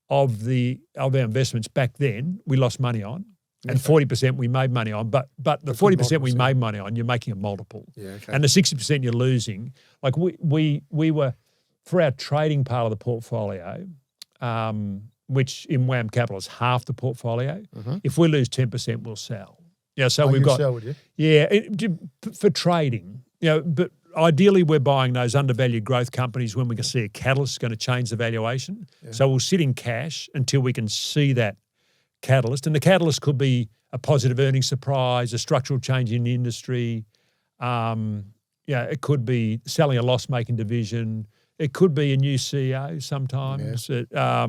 of our investments back then we lost money on, and 40% we made money on. But the 40% we made money on, you're making a multiple. Yeah, okay. And the 60% you're losing. Like we were, for our trading part of the portfolio, which in WAM Capital is half the portfolio. If we lose 10%, we'll sell. So we've got sell, would you? For trading. But ideally we're buying those undervalued growth companies when we can see a catalyst is going to change the valuation. Yeah. So we'll sit in cash until we can see that catalyst, and the catalyst could be a positive earnings surprise, a structural change in the industry. It could be selling a loss-making division. It could be a new CEO sometimes. Yeah.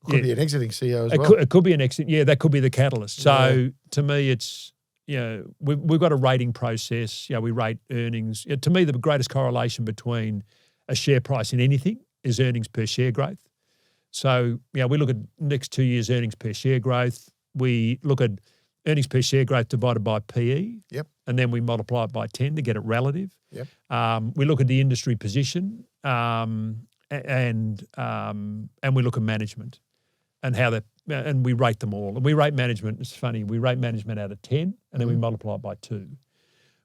Could be an exiting CEO as well. It could be an exit. Yeah, that could be the catalyst. So to me, it's we've got a rating process. We rate earnings. To me, the greatest correlation between a share price in anything is earnings per share growth. So we look at next 2 years' earnings per share growth. We look at earnings per share growth divided by PE. Yep. And then we multiply it by 10 to get it relative. Yep. We look at the industry position, and we look at management and how and we rate them all. And we rate management. It's funny. We rate management out of 10, and then we multiply it by 2.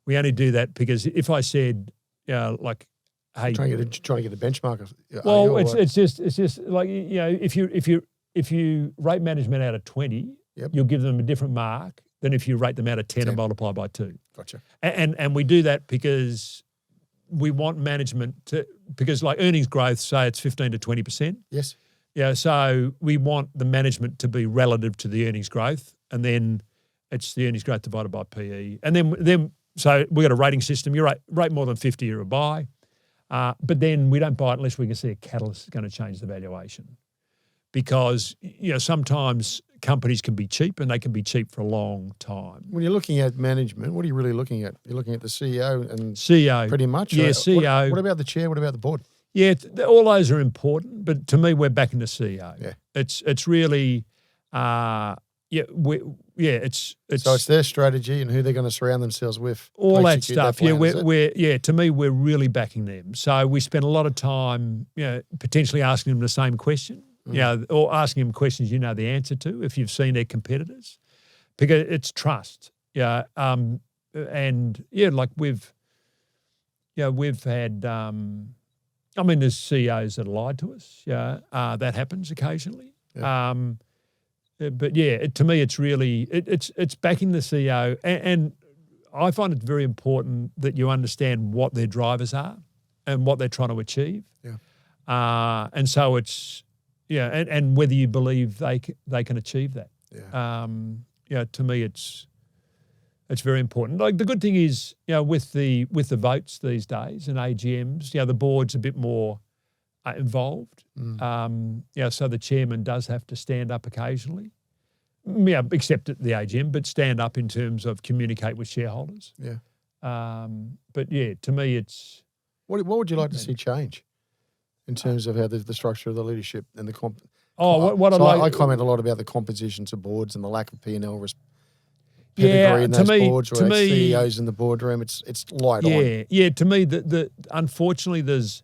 We only do that because if I said, hey, trying to get a benchmark. Well, it's just like if you rate management out of 20, you'll give them a different mark than if you rate them out of 10 and multiply by 2. Gotcha. And we do that because we want management because like earnings growth, say it's 15 to 20%. Yes. Yeah. So we want the management to be relative to the earnings growth, and then it's the earnings growth divided by PE, and then so we got a rating system. You rate more than 50, you're a buy. But then we don't buy it unless we can see a catalyst is going to change the valuation, because sometimes companies can be cheap, and they can be cheap for a long time. When you're looking at management, what are you really looking at? You're looking at the CEO and CEO pretty much. Yeah, CEO. What about the chair? What about the board? Yeah, all those are important, but to me, we're back in the CEO. Yeah. It's really it's So it's their strategy and who they're going to surround themselves with. all to that execute stuff. plan, is it? To me, we're really backing them. So we spend a lot of time, potentially asking them the same question, or asking them questions you know the answer to if you've seen their competitors, because it's trust. Like we've had. There's CEOs that lied to us. That happens occasionally. Yeah. To me, it's really it's backing the CEO, and I find it very important that you understand what their drivers are and what they're trying to achieve. Yeah. And so it's and whether you believe they can achieve that. Yeah. To me, it's very important. Like the good thing is, with the votes these days and AGMs, the board's a bit more involved. So the chairman does have to stand up occasionally. Except at the AGM, but stand up in terms of communicate with shareholders. Yeah. To me, it's. What would you like to see change in terms of how the structure of the leadership and the comp? I comment a lot about the compositions of boards and the lack of P&L pedigree in those boards, or CEOs in the boardroom. It's light on. Yeah. To me, unfortunately, there's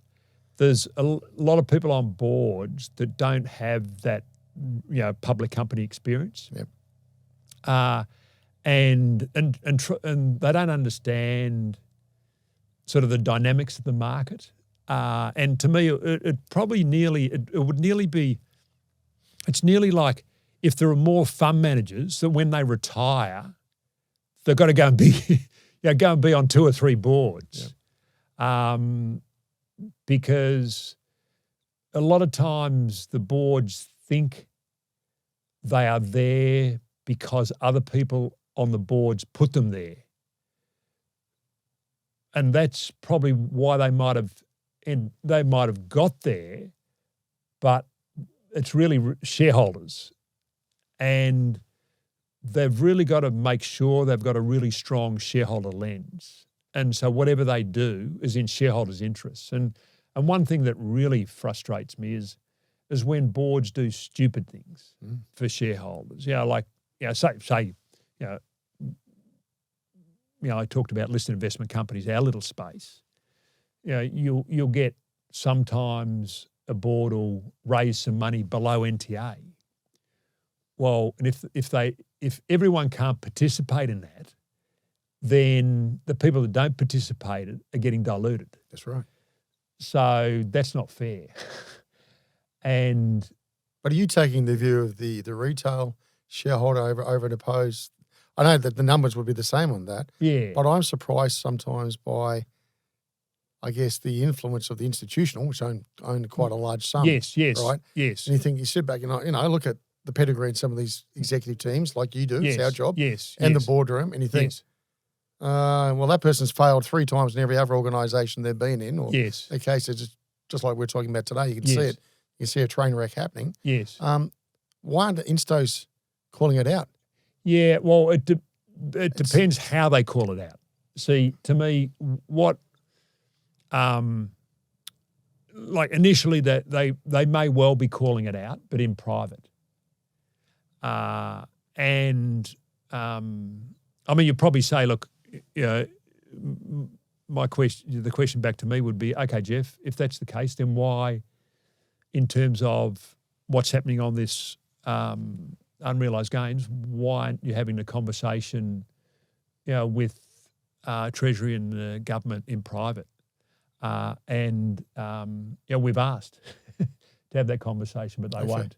a lot of people on boards that don't have that public company experience. Yep. And they don't understand sort of the dynamics of the market. And to me, it would nearly be. It's nearly like if there are more fund managers that when they retire, they've got to go and be on 2 or 3 boards. Yep. Because a lot of times the boards think they are there because other people on the boards put them there. And that's probably why they might have got there, but it's really shareholders. And they've really got to make sure they've got a really strong shareholder lens. And so whatever they do is in shareholders' interests. And one thing that really frustrates me is when boards do stupid things for shareholders. I talked about listed investment companies, our little space. You'll get sometimes a board will raise some money below NTA. Well, and if everyone can't participate in that, then the people that don't participate are getting diluted. That's right. So that's not fair. But are you taking the view of the retail shareholder over to oppose? I know that the numbers would be the same on that. Yeah. But I'm surprised sometimes by, I guess, the influence of the institutional, which own quite a large sum. Yes. Right? Yes. And you sit back and look at the pedigree in some of these executive teams like you do. Yes. It's our job. Yes. And the boardroom. And you think, well, that person's failed 3 times in every other organisation they've been in. Or the case is just like we're talking about today. You can see it. You can see a train wreck happening. Yes. Why aren't the instos calling it out? Yeah, well, it depends how they call it out. See, to me, what initially that they may well be calling it out, but in private. You'd probably say, look, the question back to me would be, okay, Geoff, if that's the case, then why, in terms of what's happening on this unrealised gains, why aren't you having a conversation, with Treasury and the government in private? We've asked to have that conversation, but they won't.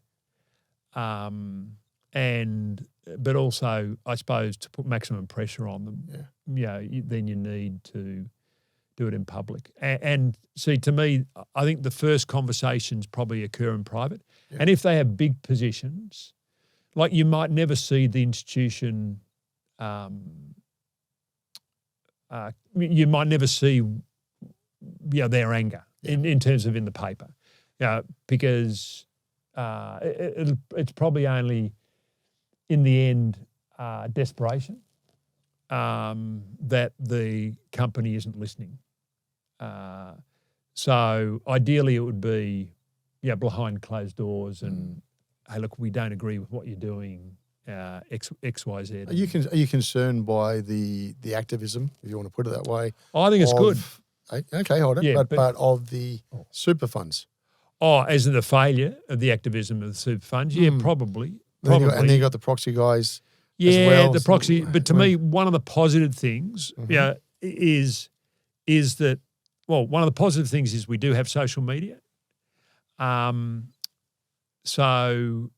But also, I suppose, to put maximum pressure on them, then you need to do it in public. And see, to me, I think the first conversations probably occur in private. Yeah. And if they have big positions, like you might never see the institution, you might never see their anger in terms of in the paper, because it's probably only in the end desperation that the company isn't listening. So ideally it would be behind closed doors and, hey, look, we don't agree with what you're doing XYZ. Are you concerned by the activism, if you want to put it that way? I think it's good. Okay, hold it. Yeah, but of the super funds. Oh, as in the failure of the activism of the super funds? Yeah, probably. And then you got the proxy guys Yeah, as well. the proxy. But to me, one of the positive things is that, well, one of the positive things is we do have social media. So,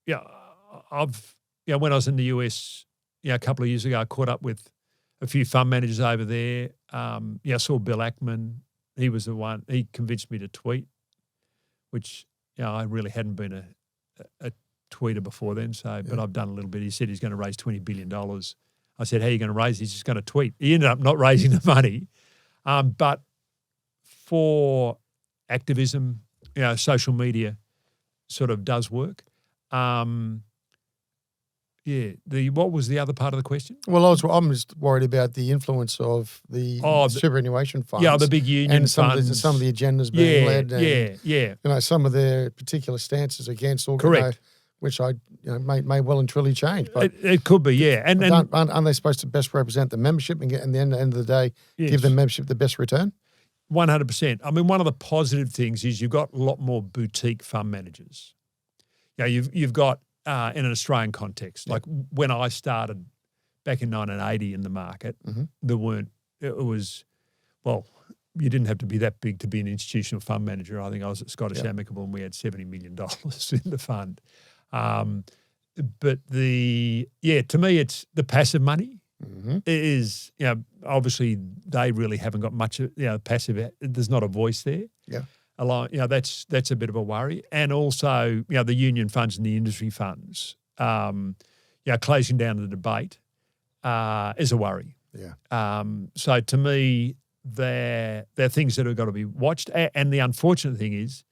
when I was in the US, a couple of years ago, I caught up with a few fund managers over there. I saw Bill Ackman. He was the one. He convinced me to tweet, which I really hadn't been a tweeter before then. So, but I've done a little bit. He said he's going to raise $20 billion. I said, how are you going to raise it? He's just going to tweet. He ended up not raising the money. But for activism, social media sort of does work. What was the other part of the question? Well, I'm just worried about the influence of the superannuation funds. Yeah, the big union and funds. some of the agendas being led. And, some of their particular stances against Correct. Which I may well and truly change. But it could be, yeah. And aren't they supposed to best represent the membership and at the end of the day give the membership the best return? 100%. I mean, one of the positive things is you've got a lot more boutique fund managers. You've got in an Australian context, like when I started back in 1980 in the market, there weren't. It was, well, you didn't have to be that big to be an institutional fund manager. I think I was at Scottish Amicable and we had $70 million in the fund. But to me, it's the passive money. Is, obviously they really haven't got much, passive, there's not a voice there. Yeah. That's a bit of a worry. And also, the union funds and the industry funds, closing down the debate is a worry. Yeah. So to me, they're things that have got to be watched. And the unfortunate thing is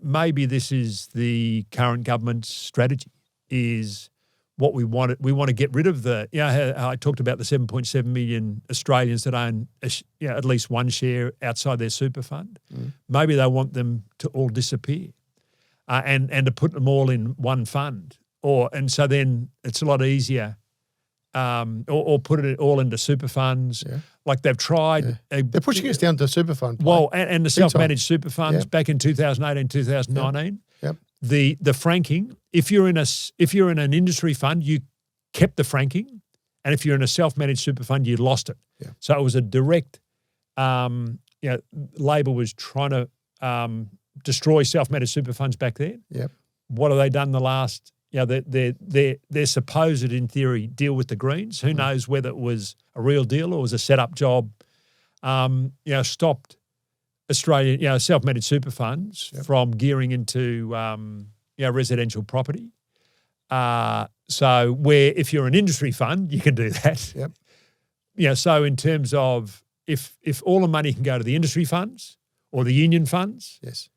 maybe this is the current government's strategy is what we want. We want to get rid of I talked about the 7.7 million Australians that own at least one share outside their super fund. Maybe they want them to all disappear and to put them all in one fund. And so then it's a lot easier or put it all into super funds. Yeah. Like they've tried. Yeah. They're pushing us down to super fund. Well, and the self-managed super funds back in 2018, 2019. Yep. The franking, if you're in an industry fund, you kept the franking, and if you're in a self-managed super fund, you lost it. Yeah. So it was a direct. Labor was trying to destroy self-managed super funds back then. Yep. What have they done the last? They're supposed, in theory, deal with the Greens. Who knows whether it was a real deal or was a set-up job? Stopped Australian, self-managed super funds from gearing into, residential property. So where if you're an industry fund, you can do that. Yep. So in terms of if all the money can go to the industry funds or the union funds, yes,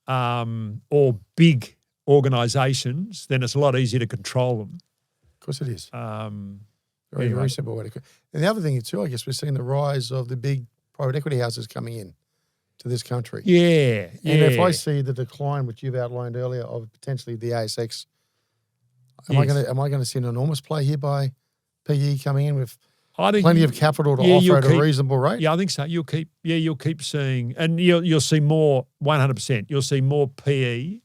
or big organisations, then it's a lot easier to control them. Of course it is. Very very simple way to. And the other thing too, I guess, we're seeing the rise of the big private equity houses coming in to this country. Yeah. And if I see the decline, which you've outlined earlier, of potentially the ASX, am I going to see an enormous play here by PE coming in with plenty of capital to offer at a reasonable rate? Yeah, I think so. You'll keep seeing, and you'll see more. 100%. You'll see more PE.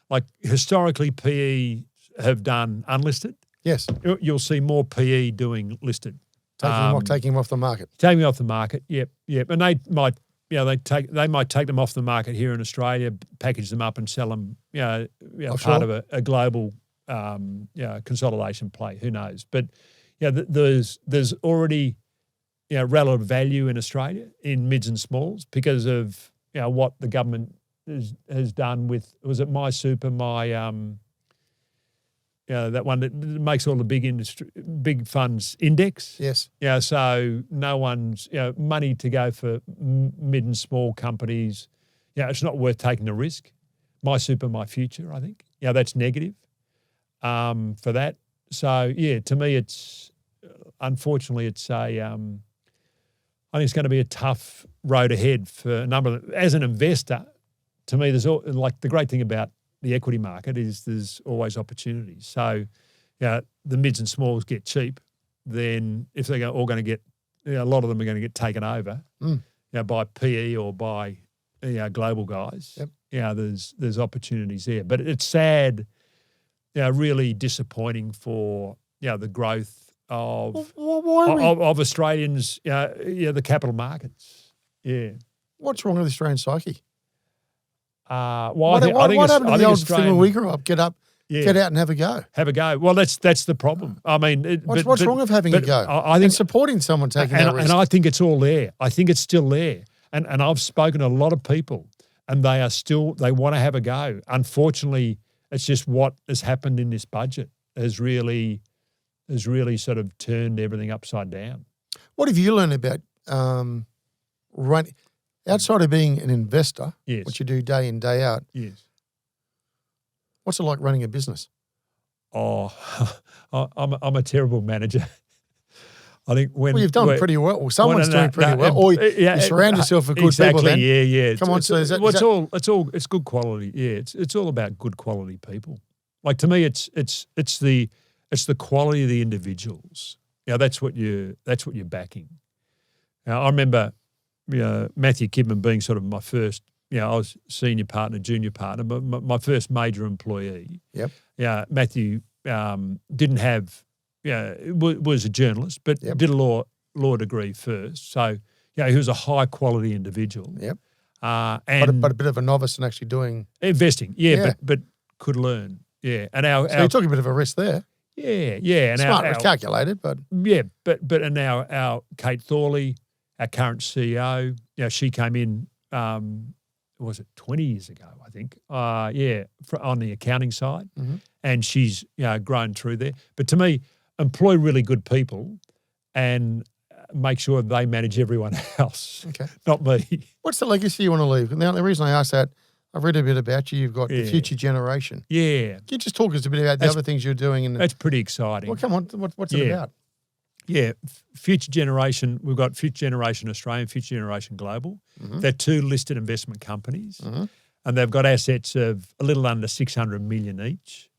Like historically, PE have done unlisted. Yes. You'll see more PE doing listed. Taking them off the market. Taking them off the market. Yep. And they might. They might take them off the market here in Australia, package them up and sell them, part of a global consolidation play. Who knows? But there's already relative value in Australia in mids and smalls because of what the government has done with, was it My Super, that one that makes all the big funds index. Yes. So no one's, money to go for mid and small companies. It's not worth taking the risk. My Super, My Future, I think. That's negative for that. So, to me, it's, unfortunately, it's I think it's going to be a tough road ahead for a number of, as an investor, to me, there's the great thing about the equity market is there's always opportunities. So, the mids and smalls get cheap, then if they're all going to get, a lot of them are going to get taken over, by PE or by global guys. Yep. There's opportunities there, but it's sad, really disappointing for the growth of Australians, the capital markets. Yeah. What's wrong with the Australian psyche? What happened to the old thing when we grew up? Get up, get out and have a go. Have a go. Well, that's the problem. I mean, what's wrong with having a go? I think supporting someone taking that risk. And I think it's all there. I think it's still there. And I've spoken to a lot of people, and they want to have a go. Unfortunately, it's just what has happened in this budget has really sort of turned everything upside down. What have you learned about running outside of being an investor? Yes. Which you do day in, day out. Yes. What's it like running a business? Oh, I'm a terrible manager. I think you've done pretty well. Or someone's doing pretty well. Or you surround yourself with good people. Then. Yeah. Come on, it's good quality. Yeah, it's all about good quality people. Like to me, it's the quality of the individuals. That's what you're backing. Now, I remember Matthew Kidman being sort of my first. I was senior partner, junior partner, but my first major employee. Yep. Matthew didn't have. Was a journalist, but did a law degree first. So, he was a high quality individual. Yep. And but a bit of a novice in actually doing investing. But could learn. Yeah. And so you took a bit of a risk there. Yeah. And smart, calculated, but and now our Kate Thorley, our current CEO, she came in. Was it 20 years ago? I think. On the accounting side, and she's grown through there. But to me, employ really good people and make sure they manage everyone else. Okay. Not me. What's the legacy you want to leave? Now, the reason I ask that, I've read a bit about you. You've got the future generation. Yeah. Can you just talk us a bit about the other things you're doing? That's pretty exciting. Well, come on. What's it about? Yeah. Future Generation, we've got Future Generation Australian, Future Generation Global. They're two listed investment companies, and they've got assets of a little under 600 million each.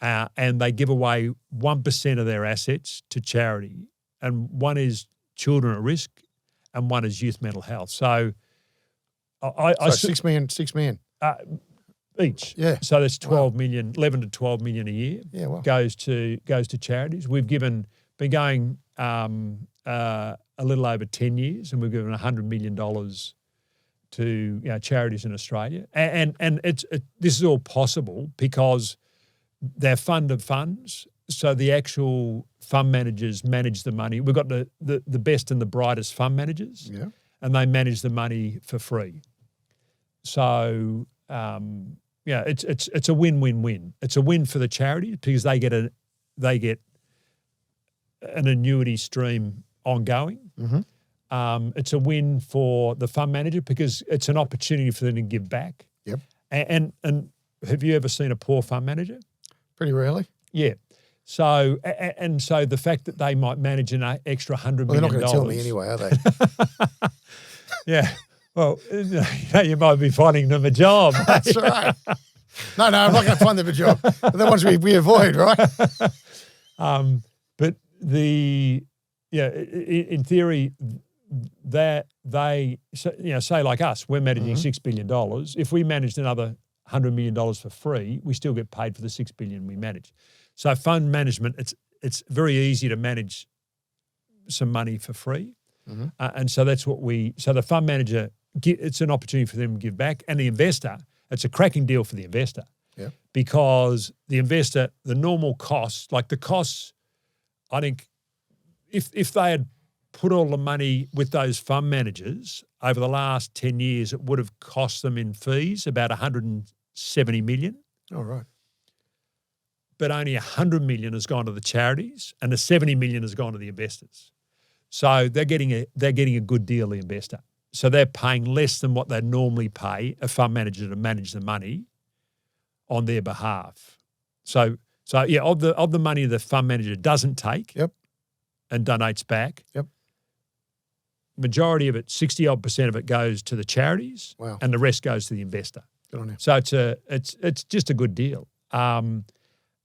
And they give away 1% of their assets to charity. And one is children at risk and one is youth mental health. So, so 6 million each. Yeah. So that's 12 million, 11 to 12 million a year. Yeah, wow. Goes to charities. We've been going a little over 10 years, and we've given $100 million to charities in Australia. And this is all possible because they're fund of funds, so the actual fund managers manage the money. We've got the best and the brightest fund managers, and they manage the money for free. So it's a win-win-win. It's a win for the charity because they get an annuity stream ongoing. It's a win for the fund manager because it's an opportunity for them to give back. Yep. And have you ever seen a poor fund manager? Pretty rarely. Yeah. So so the fact that they might manage an extra $100 million. They're not going to tell me anyway, are they? Yeah. Well, you might be finding them a job. That's right. No, I'm not going to find them a job. They're the ones we avoid, right? But in theory, that they say like us, we're managing $6 billion. If we managed another $100 million for free, we still get paid for the $6 billion we manage. So fund management, it's very easy to manage some money for free, and so that's what so the fund manager, it's an opportunity for them to give back, and the investor, it's a cracking deal for the investor, because the investor, the normal costs, like the costs, I think, if they had put all the money with those fund managers over the last 10 years, it would have cost them in fees about $170 million. Oh, right. But only $100 million has gone to the charities and the $70 million has gone to the investors. So they're getting a good deal, the investor. So they're paying less than what they normally pay a fund manager to manage the money on their behalf. So of the money the fund manager doesn't take and donates back, majority of it, 60% of it goes to the charities, and the rest goes to the investor. Good on you. So it's just a good deal. So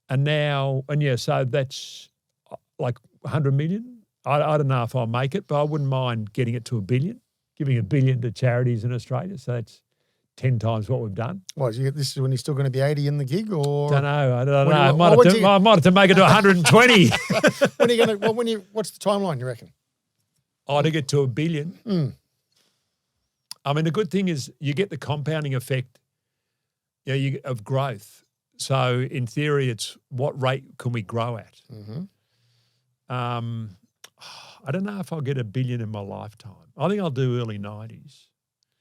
that's like 100 million. I don't know if I'll make it, but I wouldn't mind getting it to $1 billion, giving $1 billion to charities in Australia. So that's 10 times what we've done. What, this is when you're still going to be 80 in the gig, or? I don't know. When I you- might have to make it to 120. When are you going to? What's the timeline you reckon? To get to $1 billion. Mm. I mean, the good thing is you get the compounding effect, of growth. So in theory, it's what rate can we grow at? Mm-hmm. I don't know if I'll get $1 billion in my lifetime. I think I'll do early 90s.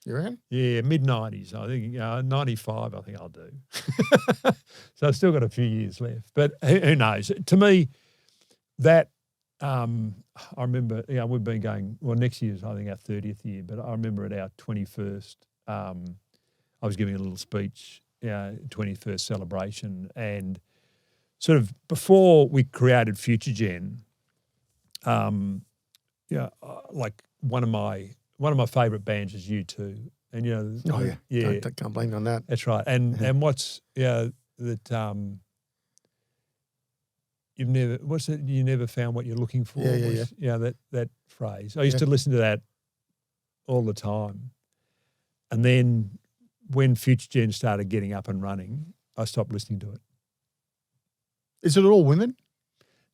You reckon? Yeah, mid-90s. I think 95 I think I'll do. So I've still got a few years left. But who knows? To me, that I remember, we've been going, well, next year's I think our 30th year, but I remember at our 21st, I was giving a little speech, 21st celebration, and sort of before we created FutureGen, like one of my favourite bands is U2, and Oh yeah. Can't blame you on that. that's right. And what's that you never found what you're looking for. That phrase. I used to listen to that all the time, and then when FutureGen started getting up and running, I stopped listening to it. Is it all women?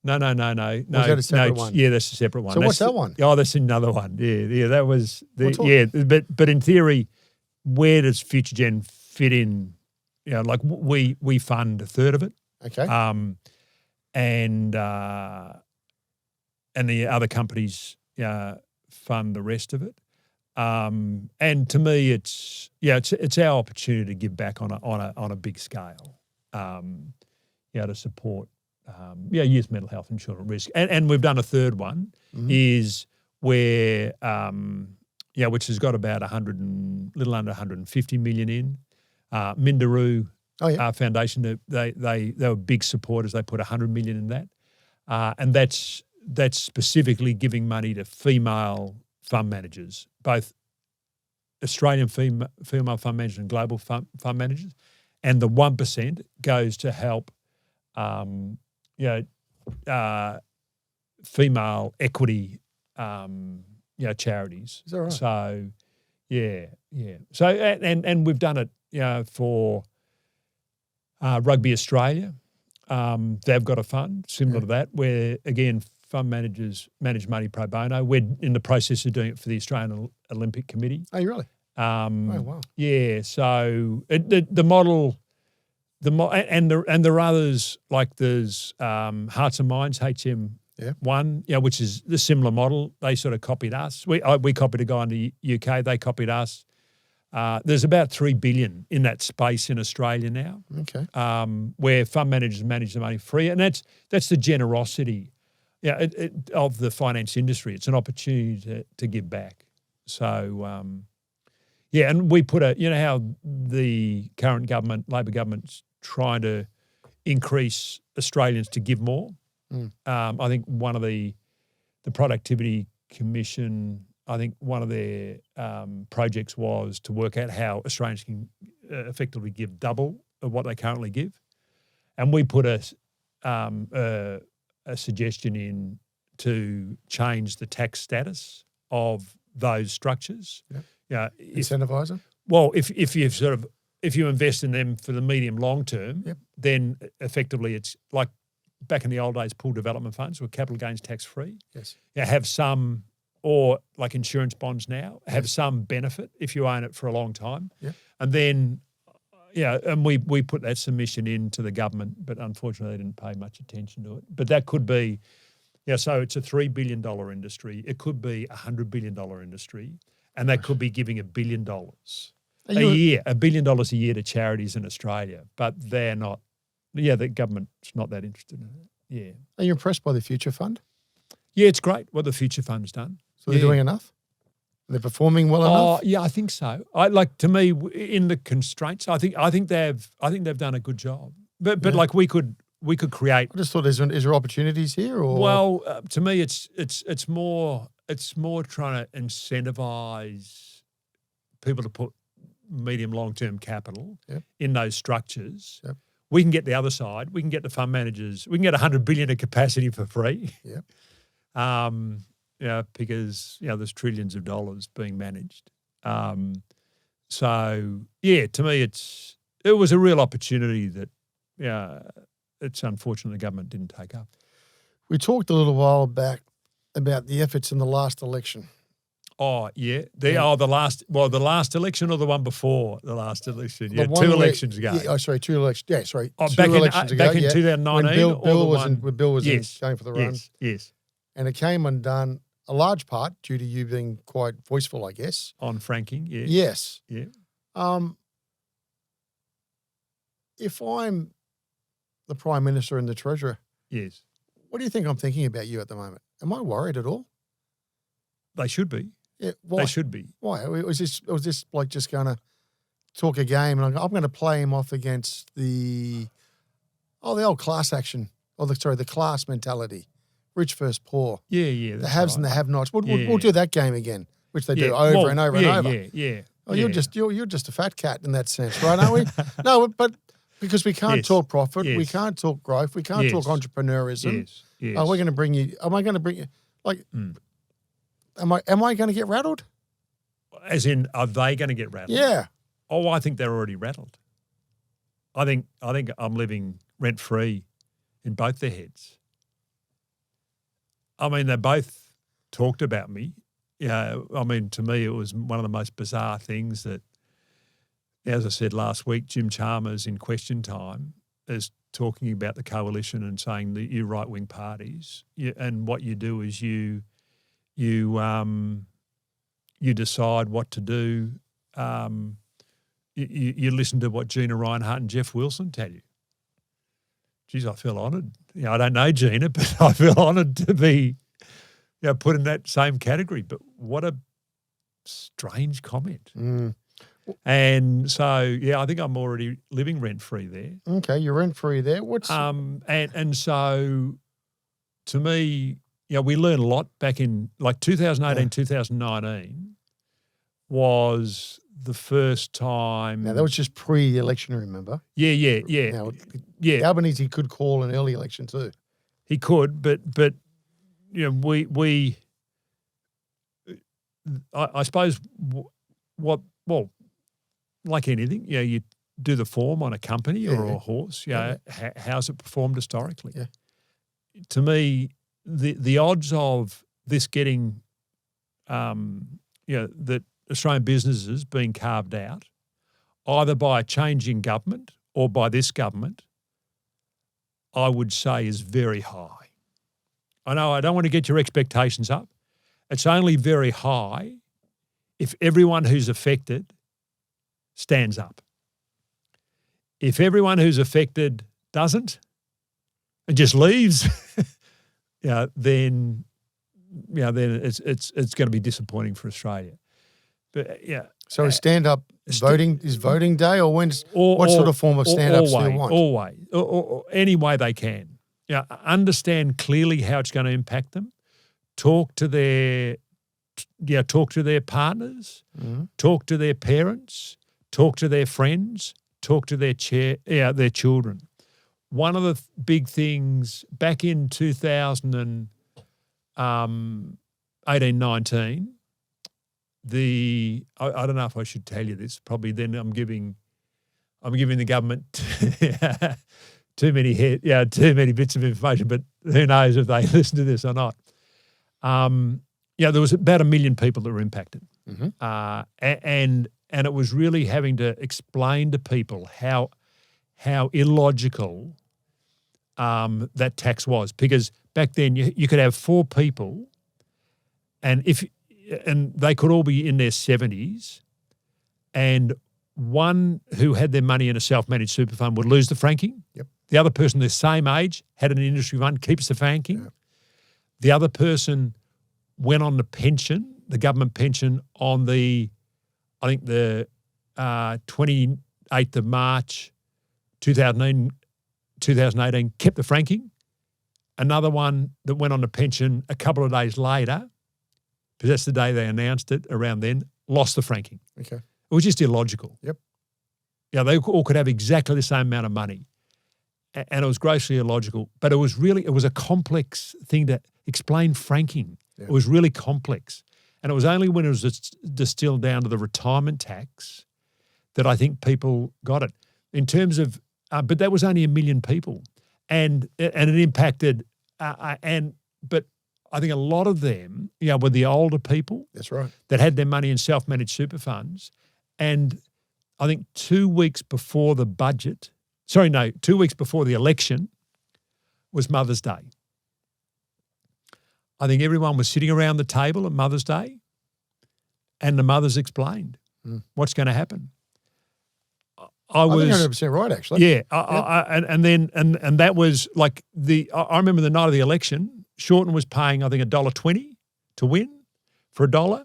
No. Or is that a separate one? Yeah, that's a separate one. So what's that one? Oh, that's another one. Yeah, that was What's all- but in theory, where does FutureGen fit in? Like we fund a third of it, Okay. and the other companies fund the rest of it. And to me, it's our opportunity to give back on a big scale. To support. Youth mental health and children at risk. And we've done a third one is where, which has got about little under 150 million in. Minderoo Foundation, they were big supporters. They put 100 million in that. And that's specifically giving money to female fund managers, both Australian female fund managers and global fund managers. And the 1% goes to help female equity, charities. Is that right? So, yeah. So, and we've done it, for Rugby Australia. They've got a fund similar to that, where again fund managers manage money pro bono. We're in the process of doing it for the Australian Olympic Committee. Oh, you really? Oh, wow. Yeah. So the model. And there are others, like there's Hearts and Minds, HM1, which is the similar model. They sort of copied us. We copied a guy in the UK. They copied us. There's about $3 billion in that space in Australia now. Okay. Where fund managers manage the money free, and that's the generosity, of the finance industry. It's an opportunity to give back. So. And we put how the current government, Labor government's trying to increase Australians to give more. I think one of the Productivity Commission, I think one of their projects was to work out how Australians can effectively give double of what they currently give. And we put a suggestion in to change the tax status of those structures. Yep. Incentivise them? Well, if you invest in them for the medium long term, then effectively it's like back in the old days, pool development funds were capital gains tax free. Yes. Have some, or like insurance bonds now, have some benefit if you own it for a long time. Yep. And then, and we put that submission in to the government, but unfortunately they didn't pay much attention to it. But that could be, so it's a $3 billion industry. It could be a $100 billion industry. And that could be giving $1 billion a year, $1 billion a year to charities in Australia. But they're not, the government's not that interested in it. Yeah. Are you impressed by the Future Fund? Yeah, it's great what the Future Fund's done. So they're doing enough? They're performing well enough? Yeah, I think so. To me, in the constraints, I think they've done a good job. But like we could create. I just thought, is there opportunities here, or? Well, to me, it's more trying to incentivize people to put medium, long-term capital Yep. in those structures, Yep. we can get the other side. We can get the fund managers. We can get 100 billion of capacity for free. Yep. Because there's trillions of dollars being managed. So yeah, to me, it was a real opportunity that it's unfortunate the government didn't take up. We talked a little while back about the efforts in the last election. Oh yeah, the last election or the one before the last election? Yeah, The one 2 where- elections ago. Yeah, two elections. Yeah, sorry. Oh, two back elections ago. in 2019. When Bill or was yes, going for the run. Yes. And it came undone, a large part due to you being quite voiceful, I guess. On franking, yeah. Yes. Yeah. If I'm the Prime Minister and the Treasurer, Yes. what do you think I'm thinking about you at the moment? Am I worried at all? They should be. Yeah. Why? They should be. Why? Was this like just going to talk a game and I'm going to play him off against the old class action, the class mentality, rich versus poor, Yeah. the haves and the have-nots. We'll Yeah. do that game again, which they do Yeah, over well, and over and over. Yeah. Oh, you're just a fat cat in that sense, right? Aren't we? No, but because we can't Yes. talk profit, we Yes. can't talk growth, we can't talk Yes. entrepreneurism. Yes. We're going to bring you. Am I going to bring you? Like, am I going to get rattled? As in, are they going to get rattled? Yeah. Oh, I think they're already rattled. I think I'm living rent-free in both their heads. I mean, they both talked about me. Yeah, I mean, to me, it was one of the most bizarre things that, as I said last week, Jim Chalmers in Question Time is talking about the coalition and saying that you right-wing parties, and what you do is you decide what to do. You listen to what Gina Reinhart and Geoff Wilson tell you. Geez, I feel honoured. I don't know Gina, but I feel honoured to be put in that same category. But what a strange comment. And so, I think I'm already living rent-free there. Okay, you're rent-free there. And so, to me, we learned a lot back in 2018, 2019 was the first time. Now, that was just pre-election, remember? Yeah. Now, Albanese could call an early election too. He could, but I suppose like anything, you do the form on a company or a horse. How's it performed historically? Yeah. To me, the odds of this getting, that Australian businesses being carved out, either by a change in government or by this government, I would say is very high. I know I don't want to get your expectations up. It's only very high if everyone who's affected stands up. If everyone who's affected doesn't and just leaves, then it's going to be disappointing for Australia. But So is stand-up voting day, or what sort of form of stand-ups do you want? Always, or any way they can. Understand clearly how it's going to impact them. Talk to their partners. Talk to their parents. Talk to their friends. Talk to their children. One of the big things back in 2018-19, I don't know if I should tell you this. Probably then I'm giving the government too many bits of information. But who knows if they listen to this or not? There was about 1 million people that were impacted, and it was really having to explain to people how illogical that tax was, because back then you could have 4 people, and they could all be in their 70s, and one who had their money in a self-managed super fund would lose the franking. Yep. The other person the same age had an industry fund, keeps the franking. Yep. The other person went on the pension, the government pension, on the 28th of March 2018, kept the franking. Another one that went on the pension a couple of days later, because that's the day they announced it, around then, lost the franking. Okay. It was just illogical. Yep. Yeah, they all could have exactly the same amount of money. And it was grossly illogical. But it was a complex thing to explain franking. Yeah. It was really complex. And it was only when it was distilled down to the retirement tax that I think people got it. In terms of, but that was only 1 million people. And it impacted, but I think a lot of them, were the older people. That's right. That had their money in self-managed super funds. And I think 2 weeks before the 2 weeks before the election was Mother's Day. I think everyone was sitting around the table at Mother's Day and the mothers explained what's going to happen. I think 100% right, actually. Yeah. And that was like I remember the night of the election, Shorten was paying, I think, $1.20 to win for $1.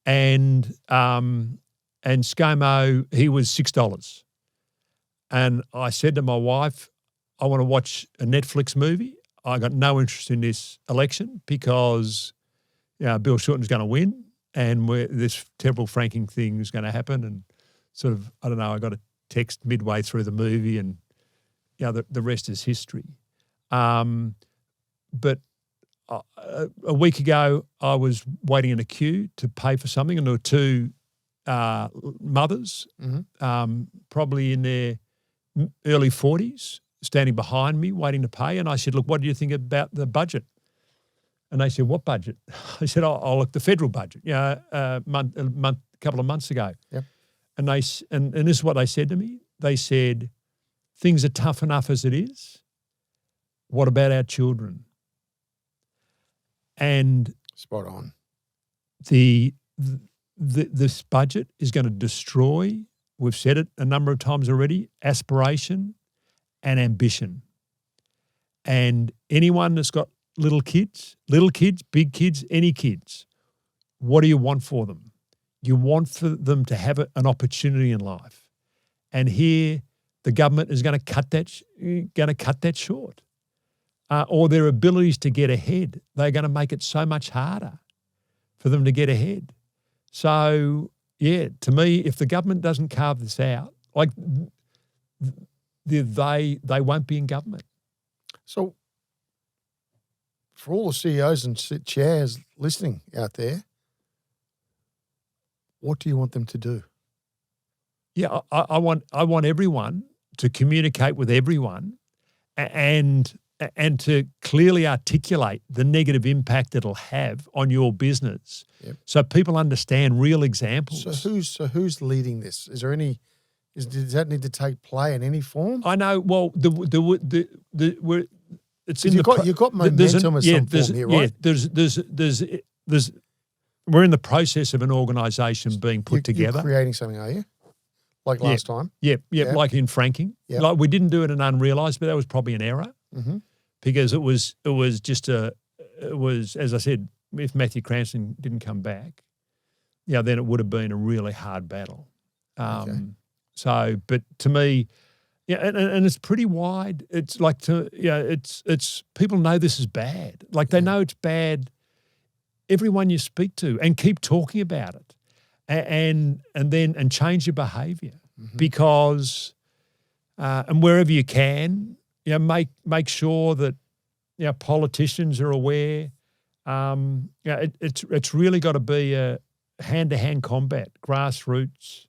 And ScoMo, he was $6. And I said to my wife, I want to watch a Netflix movie. I got no interest in this election because Bill Shorten's going to win and this terrible franking thing is going to happen. And sort of, I don't know, I got a text midway through the movie and the rest is history. But a week ago, I was waiting in a queue to pay for something and there were two mothers, probably in their early 40s, standing behind me waiting to pay. And I said, look, what do you think about the budget? And they said, what budget? I said, oh, look, the federal budget, a couple of months ago. Yep. And this is what they said to me. They said, things are tough enough as it is. What about our children? And spot on. This budget is going to destroy, we've said it a number of times already, aspiration and ambition. And anyone that's got little kids, big kids, any kids, what do you want for them? You want for them to have an opportunity in life. And here the government is going to cut that short. Or their abilities to get ahead. They're going to make it so much harder for them to get ahead. So, to me, if the government doesn't carve this out, like they won't be in government. So, for all the CEOs and chairs listening out there, what do you want them to do? Yeah, I want everyone to communicate with everyone and to clearly articulate the negative impact it'll have on your business, so people understand real examples. So who's leading this? Is there any? Does that need to take play in any form? I know. Well, it's in you've got momentum of some form here, right? Yeah, we're in the process of an organisation being put together. You're creating something, are you? Like last time? Yeah, like in franking. Yep. Like we didn't do it in unrealised, but that was probably an error. Mm-hmm. Because it was as I said, if Matthew Cranston didn't come back, then it would have been a really hard battle. So, but to me, and it's pretty wide. It's like it's people know this is bad. Like they know it's bad. Everyone you speak to, and keep talking about it, and change your behaviour because, and wherever you can. Make sure that politicians are aware. It's really got to be a hand-to-hand combat, grassroots,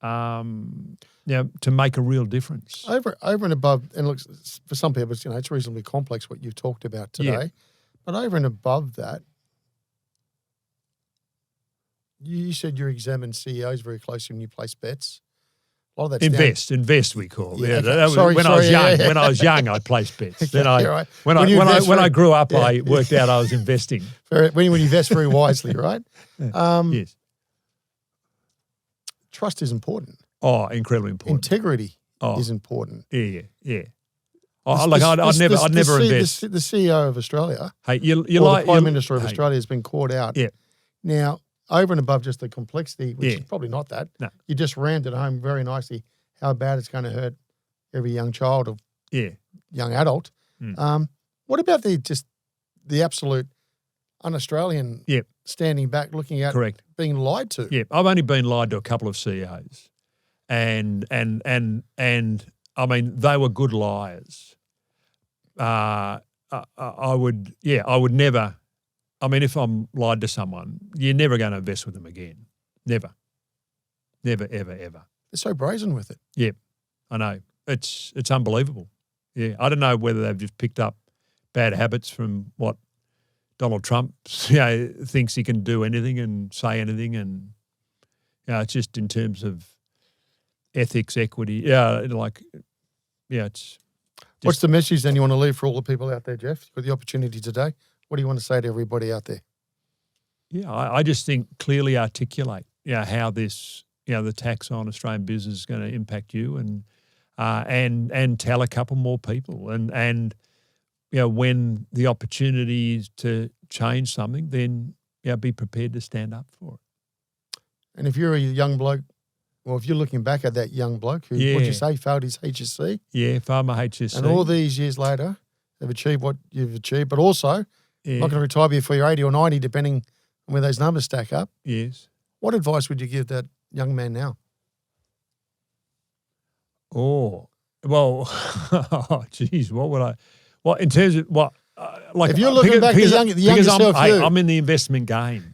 to make a real difference. Over and above, and look, for some people, it's reasonably complex what you've talked about today. But over and above that, you said you examine CEOs very closely when you place bets. A lot of that's invest. We call it. Yeah, okay. That was when I was young. When I was young, I placed bets. Okay, then when I grew up, I worked out I was investing. When you invest very wisely, right? Yes. Trust is important. Oh, incredibly important. Integrity is important. Yeah. I'd never invest. The CEO of Australia, the Prime Minister of Australia, has been caught out. Yeah. Now, over and above just the complexity, which is probably not that, no. You just rammed it home very nicely how bad it's going to hurt every young child or young adult. What about the absolute un-Australian Yep. standing back looking at Correct. being lied to. Yeah, I've only been lied to a couple of CEOs, and I mean they were good liars. I would never. I mean, if I'm lied to someone, you're never going to invest with them again. Never, ever, ever. They're so brazen with it. Yeah, I know. It's unbelievable. Yeah, I don't know whether they've just picked up bad habits from what Donald Trump thinks he can do anything and say anything, and it's just in terms of ethics, equity. It's. What's the message then you want to leave for all the people out there, Geoff? With the opportunity today, what do you want to say to everybody out there? Yeah, I just think clearly articulate, how this, the tax on Australian business is going to impact you, and tell a couple more people, and when the opportunity is to change something, then be prepared to stand up for it. And if you're a young bloke, well, if you're looking back at that young bloke who, what'd you say, failed his HSC? Yeah, failed my HSC. And all these years later, have achieved what you've achieved, but also not going to retire before you're 80 or 90, depending on where those numbers stack up. Yes. What advice would you give that young man now? Oh, well, geez, what would I? Well, in terms of what, like, if you're looking back, the younger self, I'm in the investment game.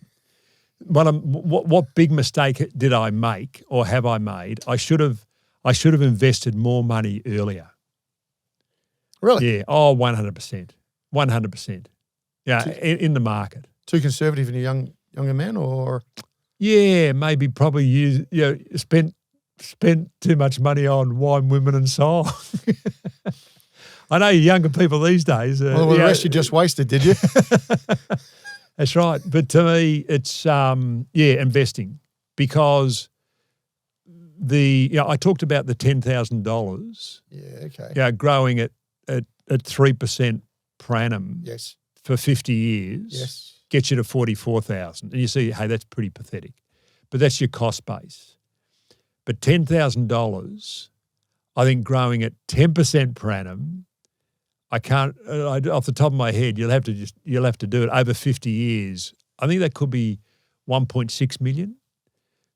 What big mistake did I make, or have I made? I should have invested more money earlier. Really? Yeah. Oh, 100%. 100%. Yeah, in the market. Too conservative in a younger man, or? Yeah, maybe probably spent too much money on wine, women, and song. I know younger people these days. Well, the rest you just wasted, did you? That's right. But to me, it's investing, because I talked about the $10,000. Yeah. Okay. Yeah, growing at 3% per annum. Yes. For 50 years. Yes. Gets you to 44,000, and you see, hey, that's pretty pathetic, but that's your cost base. But $10,000, I think, growing at 10% per annum, I can't off the top of my head. You'll have to do it over 50 years. I think that could be 1.6 million.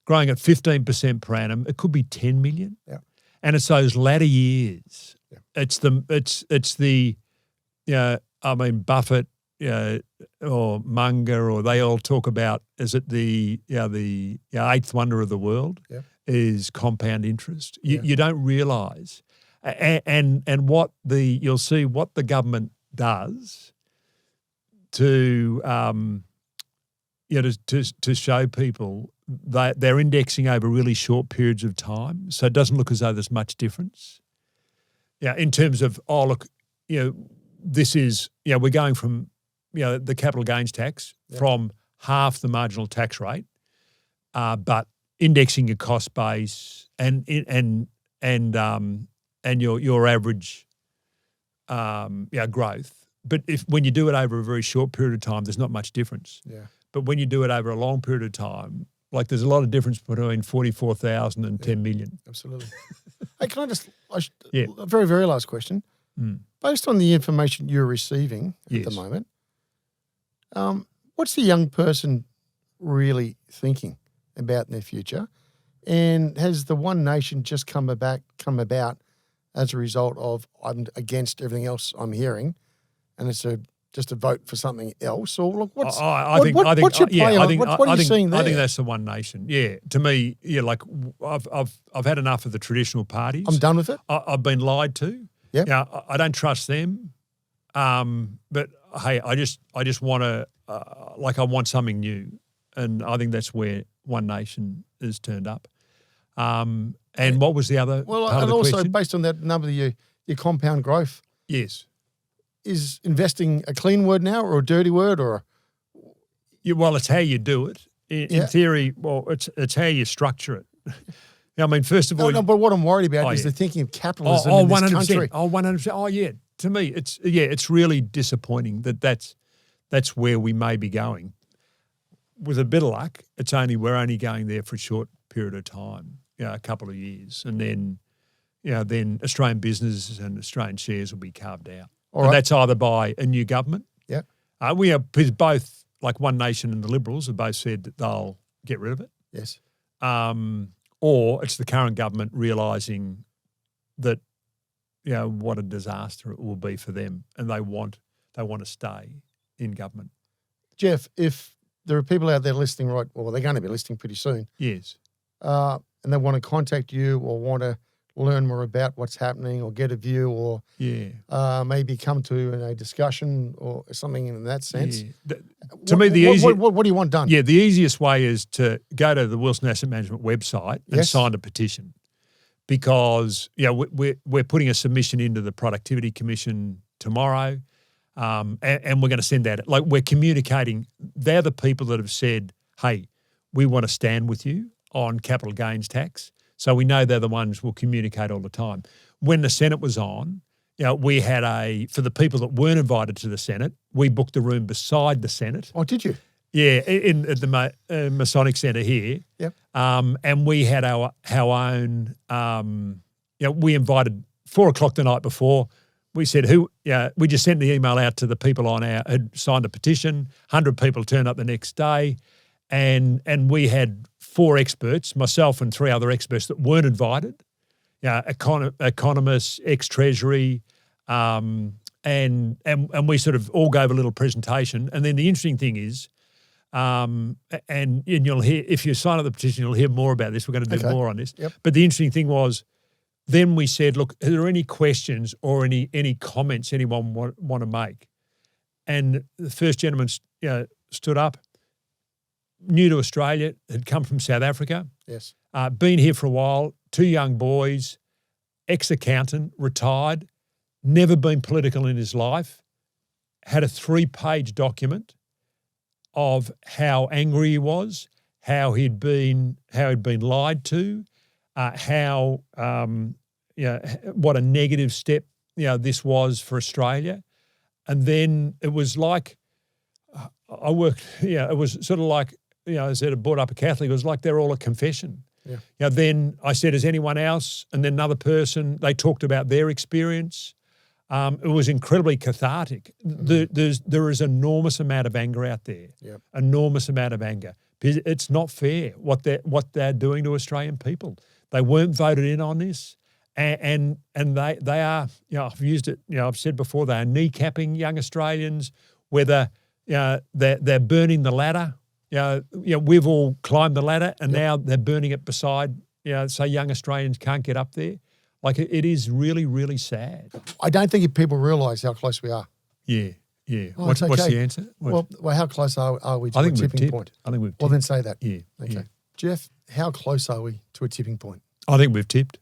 Growing at 15% per annum, it could be 10 million. Yeah. And it's those latter years. Yeah. It's the Buffett, or Munger, or they all talk about, is it the eighth wonder of the world? Yeah. Is compound interest. You don't realise, and you'll see what the government does to show people that they're indexing over really short periods of time, so it doesn't look as though there's much difference. Yeah, in terms of this is we're going from the capital gains tax from half the marginal tax rate, but indexing your cost base and your average growth. But when you do it over a very short period of time, there's not much difference. Yeah. But when you do it over a long period of time, like there's a lot of difference between 44,000 and 10 million. Absolutely. Hey, can I just a very, very last question. Based on the information you're receiving at the moment, what's the young person really thinking about in their future? And has the One Nation just come about as a result of I'm against everything else I'm hearing, and it's just a vote for something else? Or look, what's your play on? What are you seeing there? I think that's the One Nation. Yeah, to me, like I've had enough of the traditional parties. I'm done with it. I've been lied to. Yeah, I don't trust them. But hey, I just want to I want something new, and I think that's where One Nation is turned up. And what was the other part of the also question? Based on that number, your compound growth. Yes. Is investing a clean word now, or a dirty word, or? Well, it's how you do it. In theory, it's how you structure it. I mean, first of all, but what I'm worried about is the thinking of capitalism in this 100%. country. 100%. Oh, yeah. To me, it's really disappointing that's where we may be going. With a bit of luck, we're only going there for a short period of time, a couple of years, and then Australian businesses and Australian shares will be carved out. And that's either by a new government. Yeah. We are both like One Nation and the Liberals have both said that they'll get rid of it. Yes. Or it's the current government realising that, what a disaster it will be for them, and they want to stay in government. Geoff, if there are people out there listening they're going to be listening pretty soon. Yes. And they want to contact you or want to learn more about what's happening or get a view or maybe come to a discussion or something in that sense. Yeah. What do you want done? Yeah, the easiest way is to go to the Wilson Asset Management website and sign a petition, because we're putting a submission into the Productivity Commission tomorrow, and we're going to send that. Like, we're communicating. They're the people that have said, hey, we want to stand with you on capital gains tax. So we know they're the ones we'll communicate all the time. When the Senate was on, we had for the people that weren't invited to the Senate, we booked a room beside the Senate. Oh, did you? Yeah, at the Masonic Centre here. Yep. And we had our own, we invited 4:00 the night before. We said we just sent the email out to the people had signed a petition. 100 people turned up the next day. And we had 4 experts, myself and 3 other experts that weren't invited, economists, ex-Treasury, and we sort of all gave a little presentation. And then the interesting thing is, and you'll hear, if you sign up the petition, you'll hear more about this. We're going to do more on this. Yep. But the interesting thing was, then we said, look, are there any questions or any comments anyone want to make? And the first gentleman stood up. New to Australia, had come from South Africa. Yes. Been here for a while, 2 young boys, ex-accountant, retired, never been political in his life, had a 3-page document of how angry he was, how he'd been lied to, what a negative step this was for Australia. And then it was like it was sort of like, I said, I brought up a Catholic, it was like they're all a confession. Yeah. Then I said, is anyone else? And then another person, they talked about their experience. It was incredibly cathartic. There is enormous amount of anger out there. Yep. Enormous amount of anger. It's not fair what they're doing to Australian people. They weren't voted in on this, and they are. I've used it. I've said before, they are kneecapping young Australians. Whether they're burning the ladder. We've all climbed the ladder, and now they're burning it beside. So young Australians can't get up there. Like, it is really, really sad. I don't think people realise how close we are. Yeah. Oh, What's the answer? Well, how close are we to a tipping point? I think we've tipped. Well, then say that. Yeah. Okay. Yeah. Geoff, how close are we to a tipping point? I think we've tipped.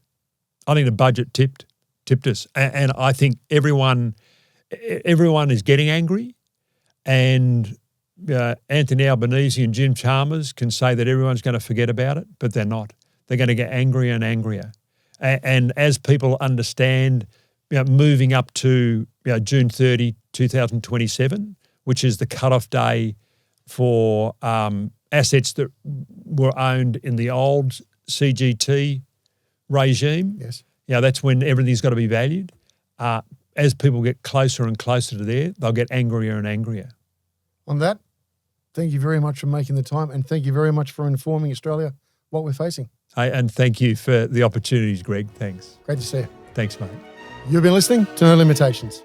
I think the budget tipped us. And I think everyone is getting angry. And Anthony Albanese and Jim Chalmers can say that everyone's going to forget about it, but they're not. They're going to get angrier and angrier. And as people understand, moving up to June 30, 2027, which is the cutoff day for assets that were owned in the old CGT regime. Yes. That's when everything's got to be valued. As people get closer and closer to there, they'll get angrier and angrier. On that, thank you very much for making the time, and thank you very much for informing Australia what we're facing. And thank you for the opportunities, Greg. Thanks. Great to see you. Thanks, mate. You've been listening to No Limitations.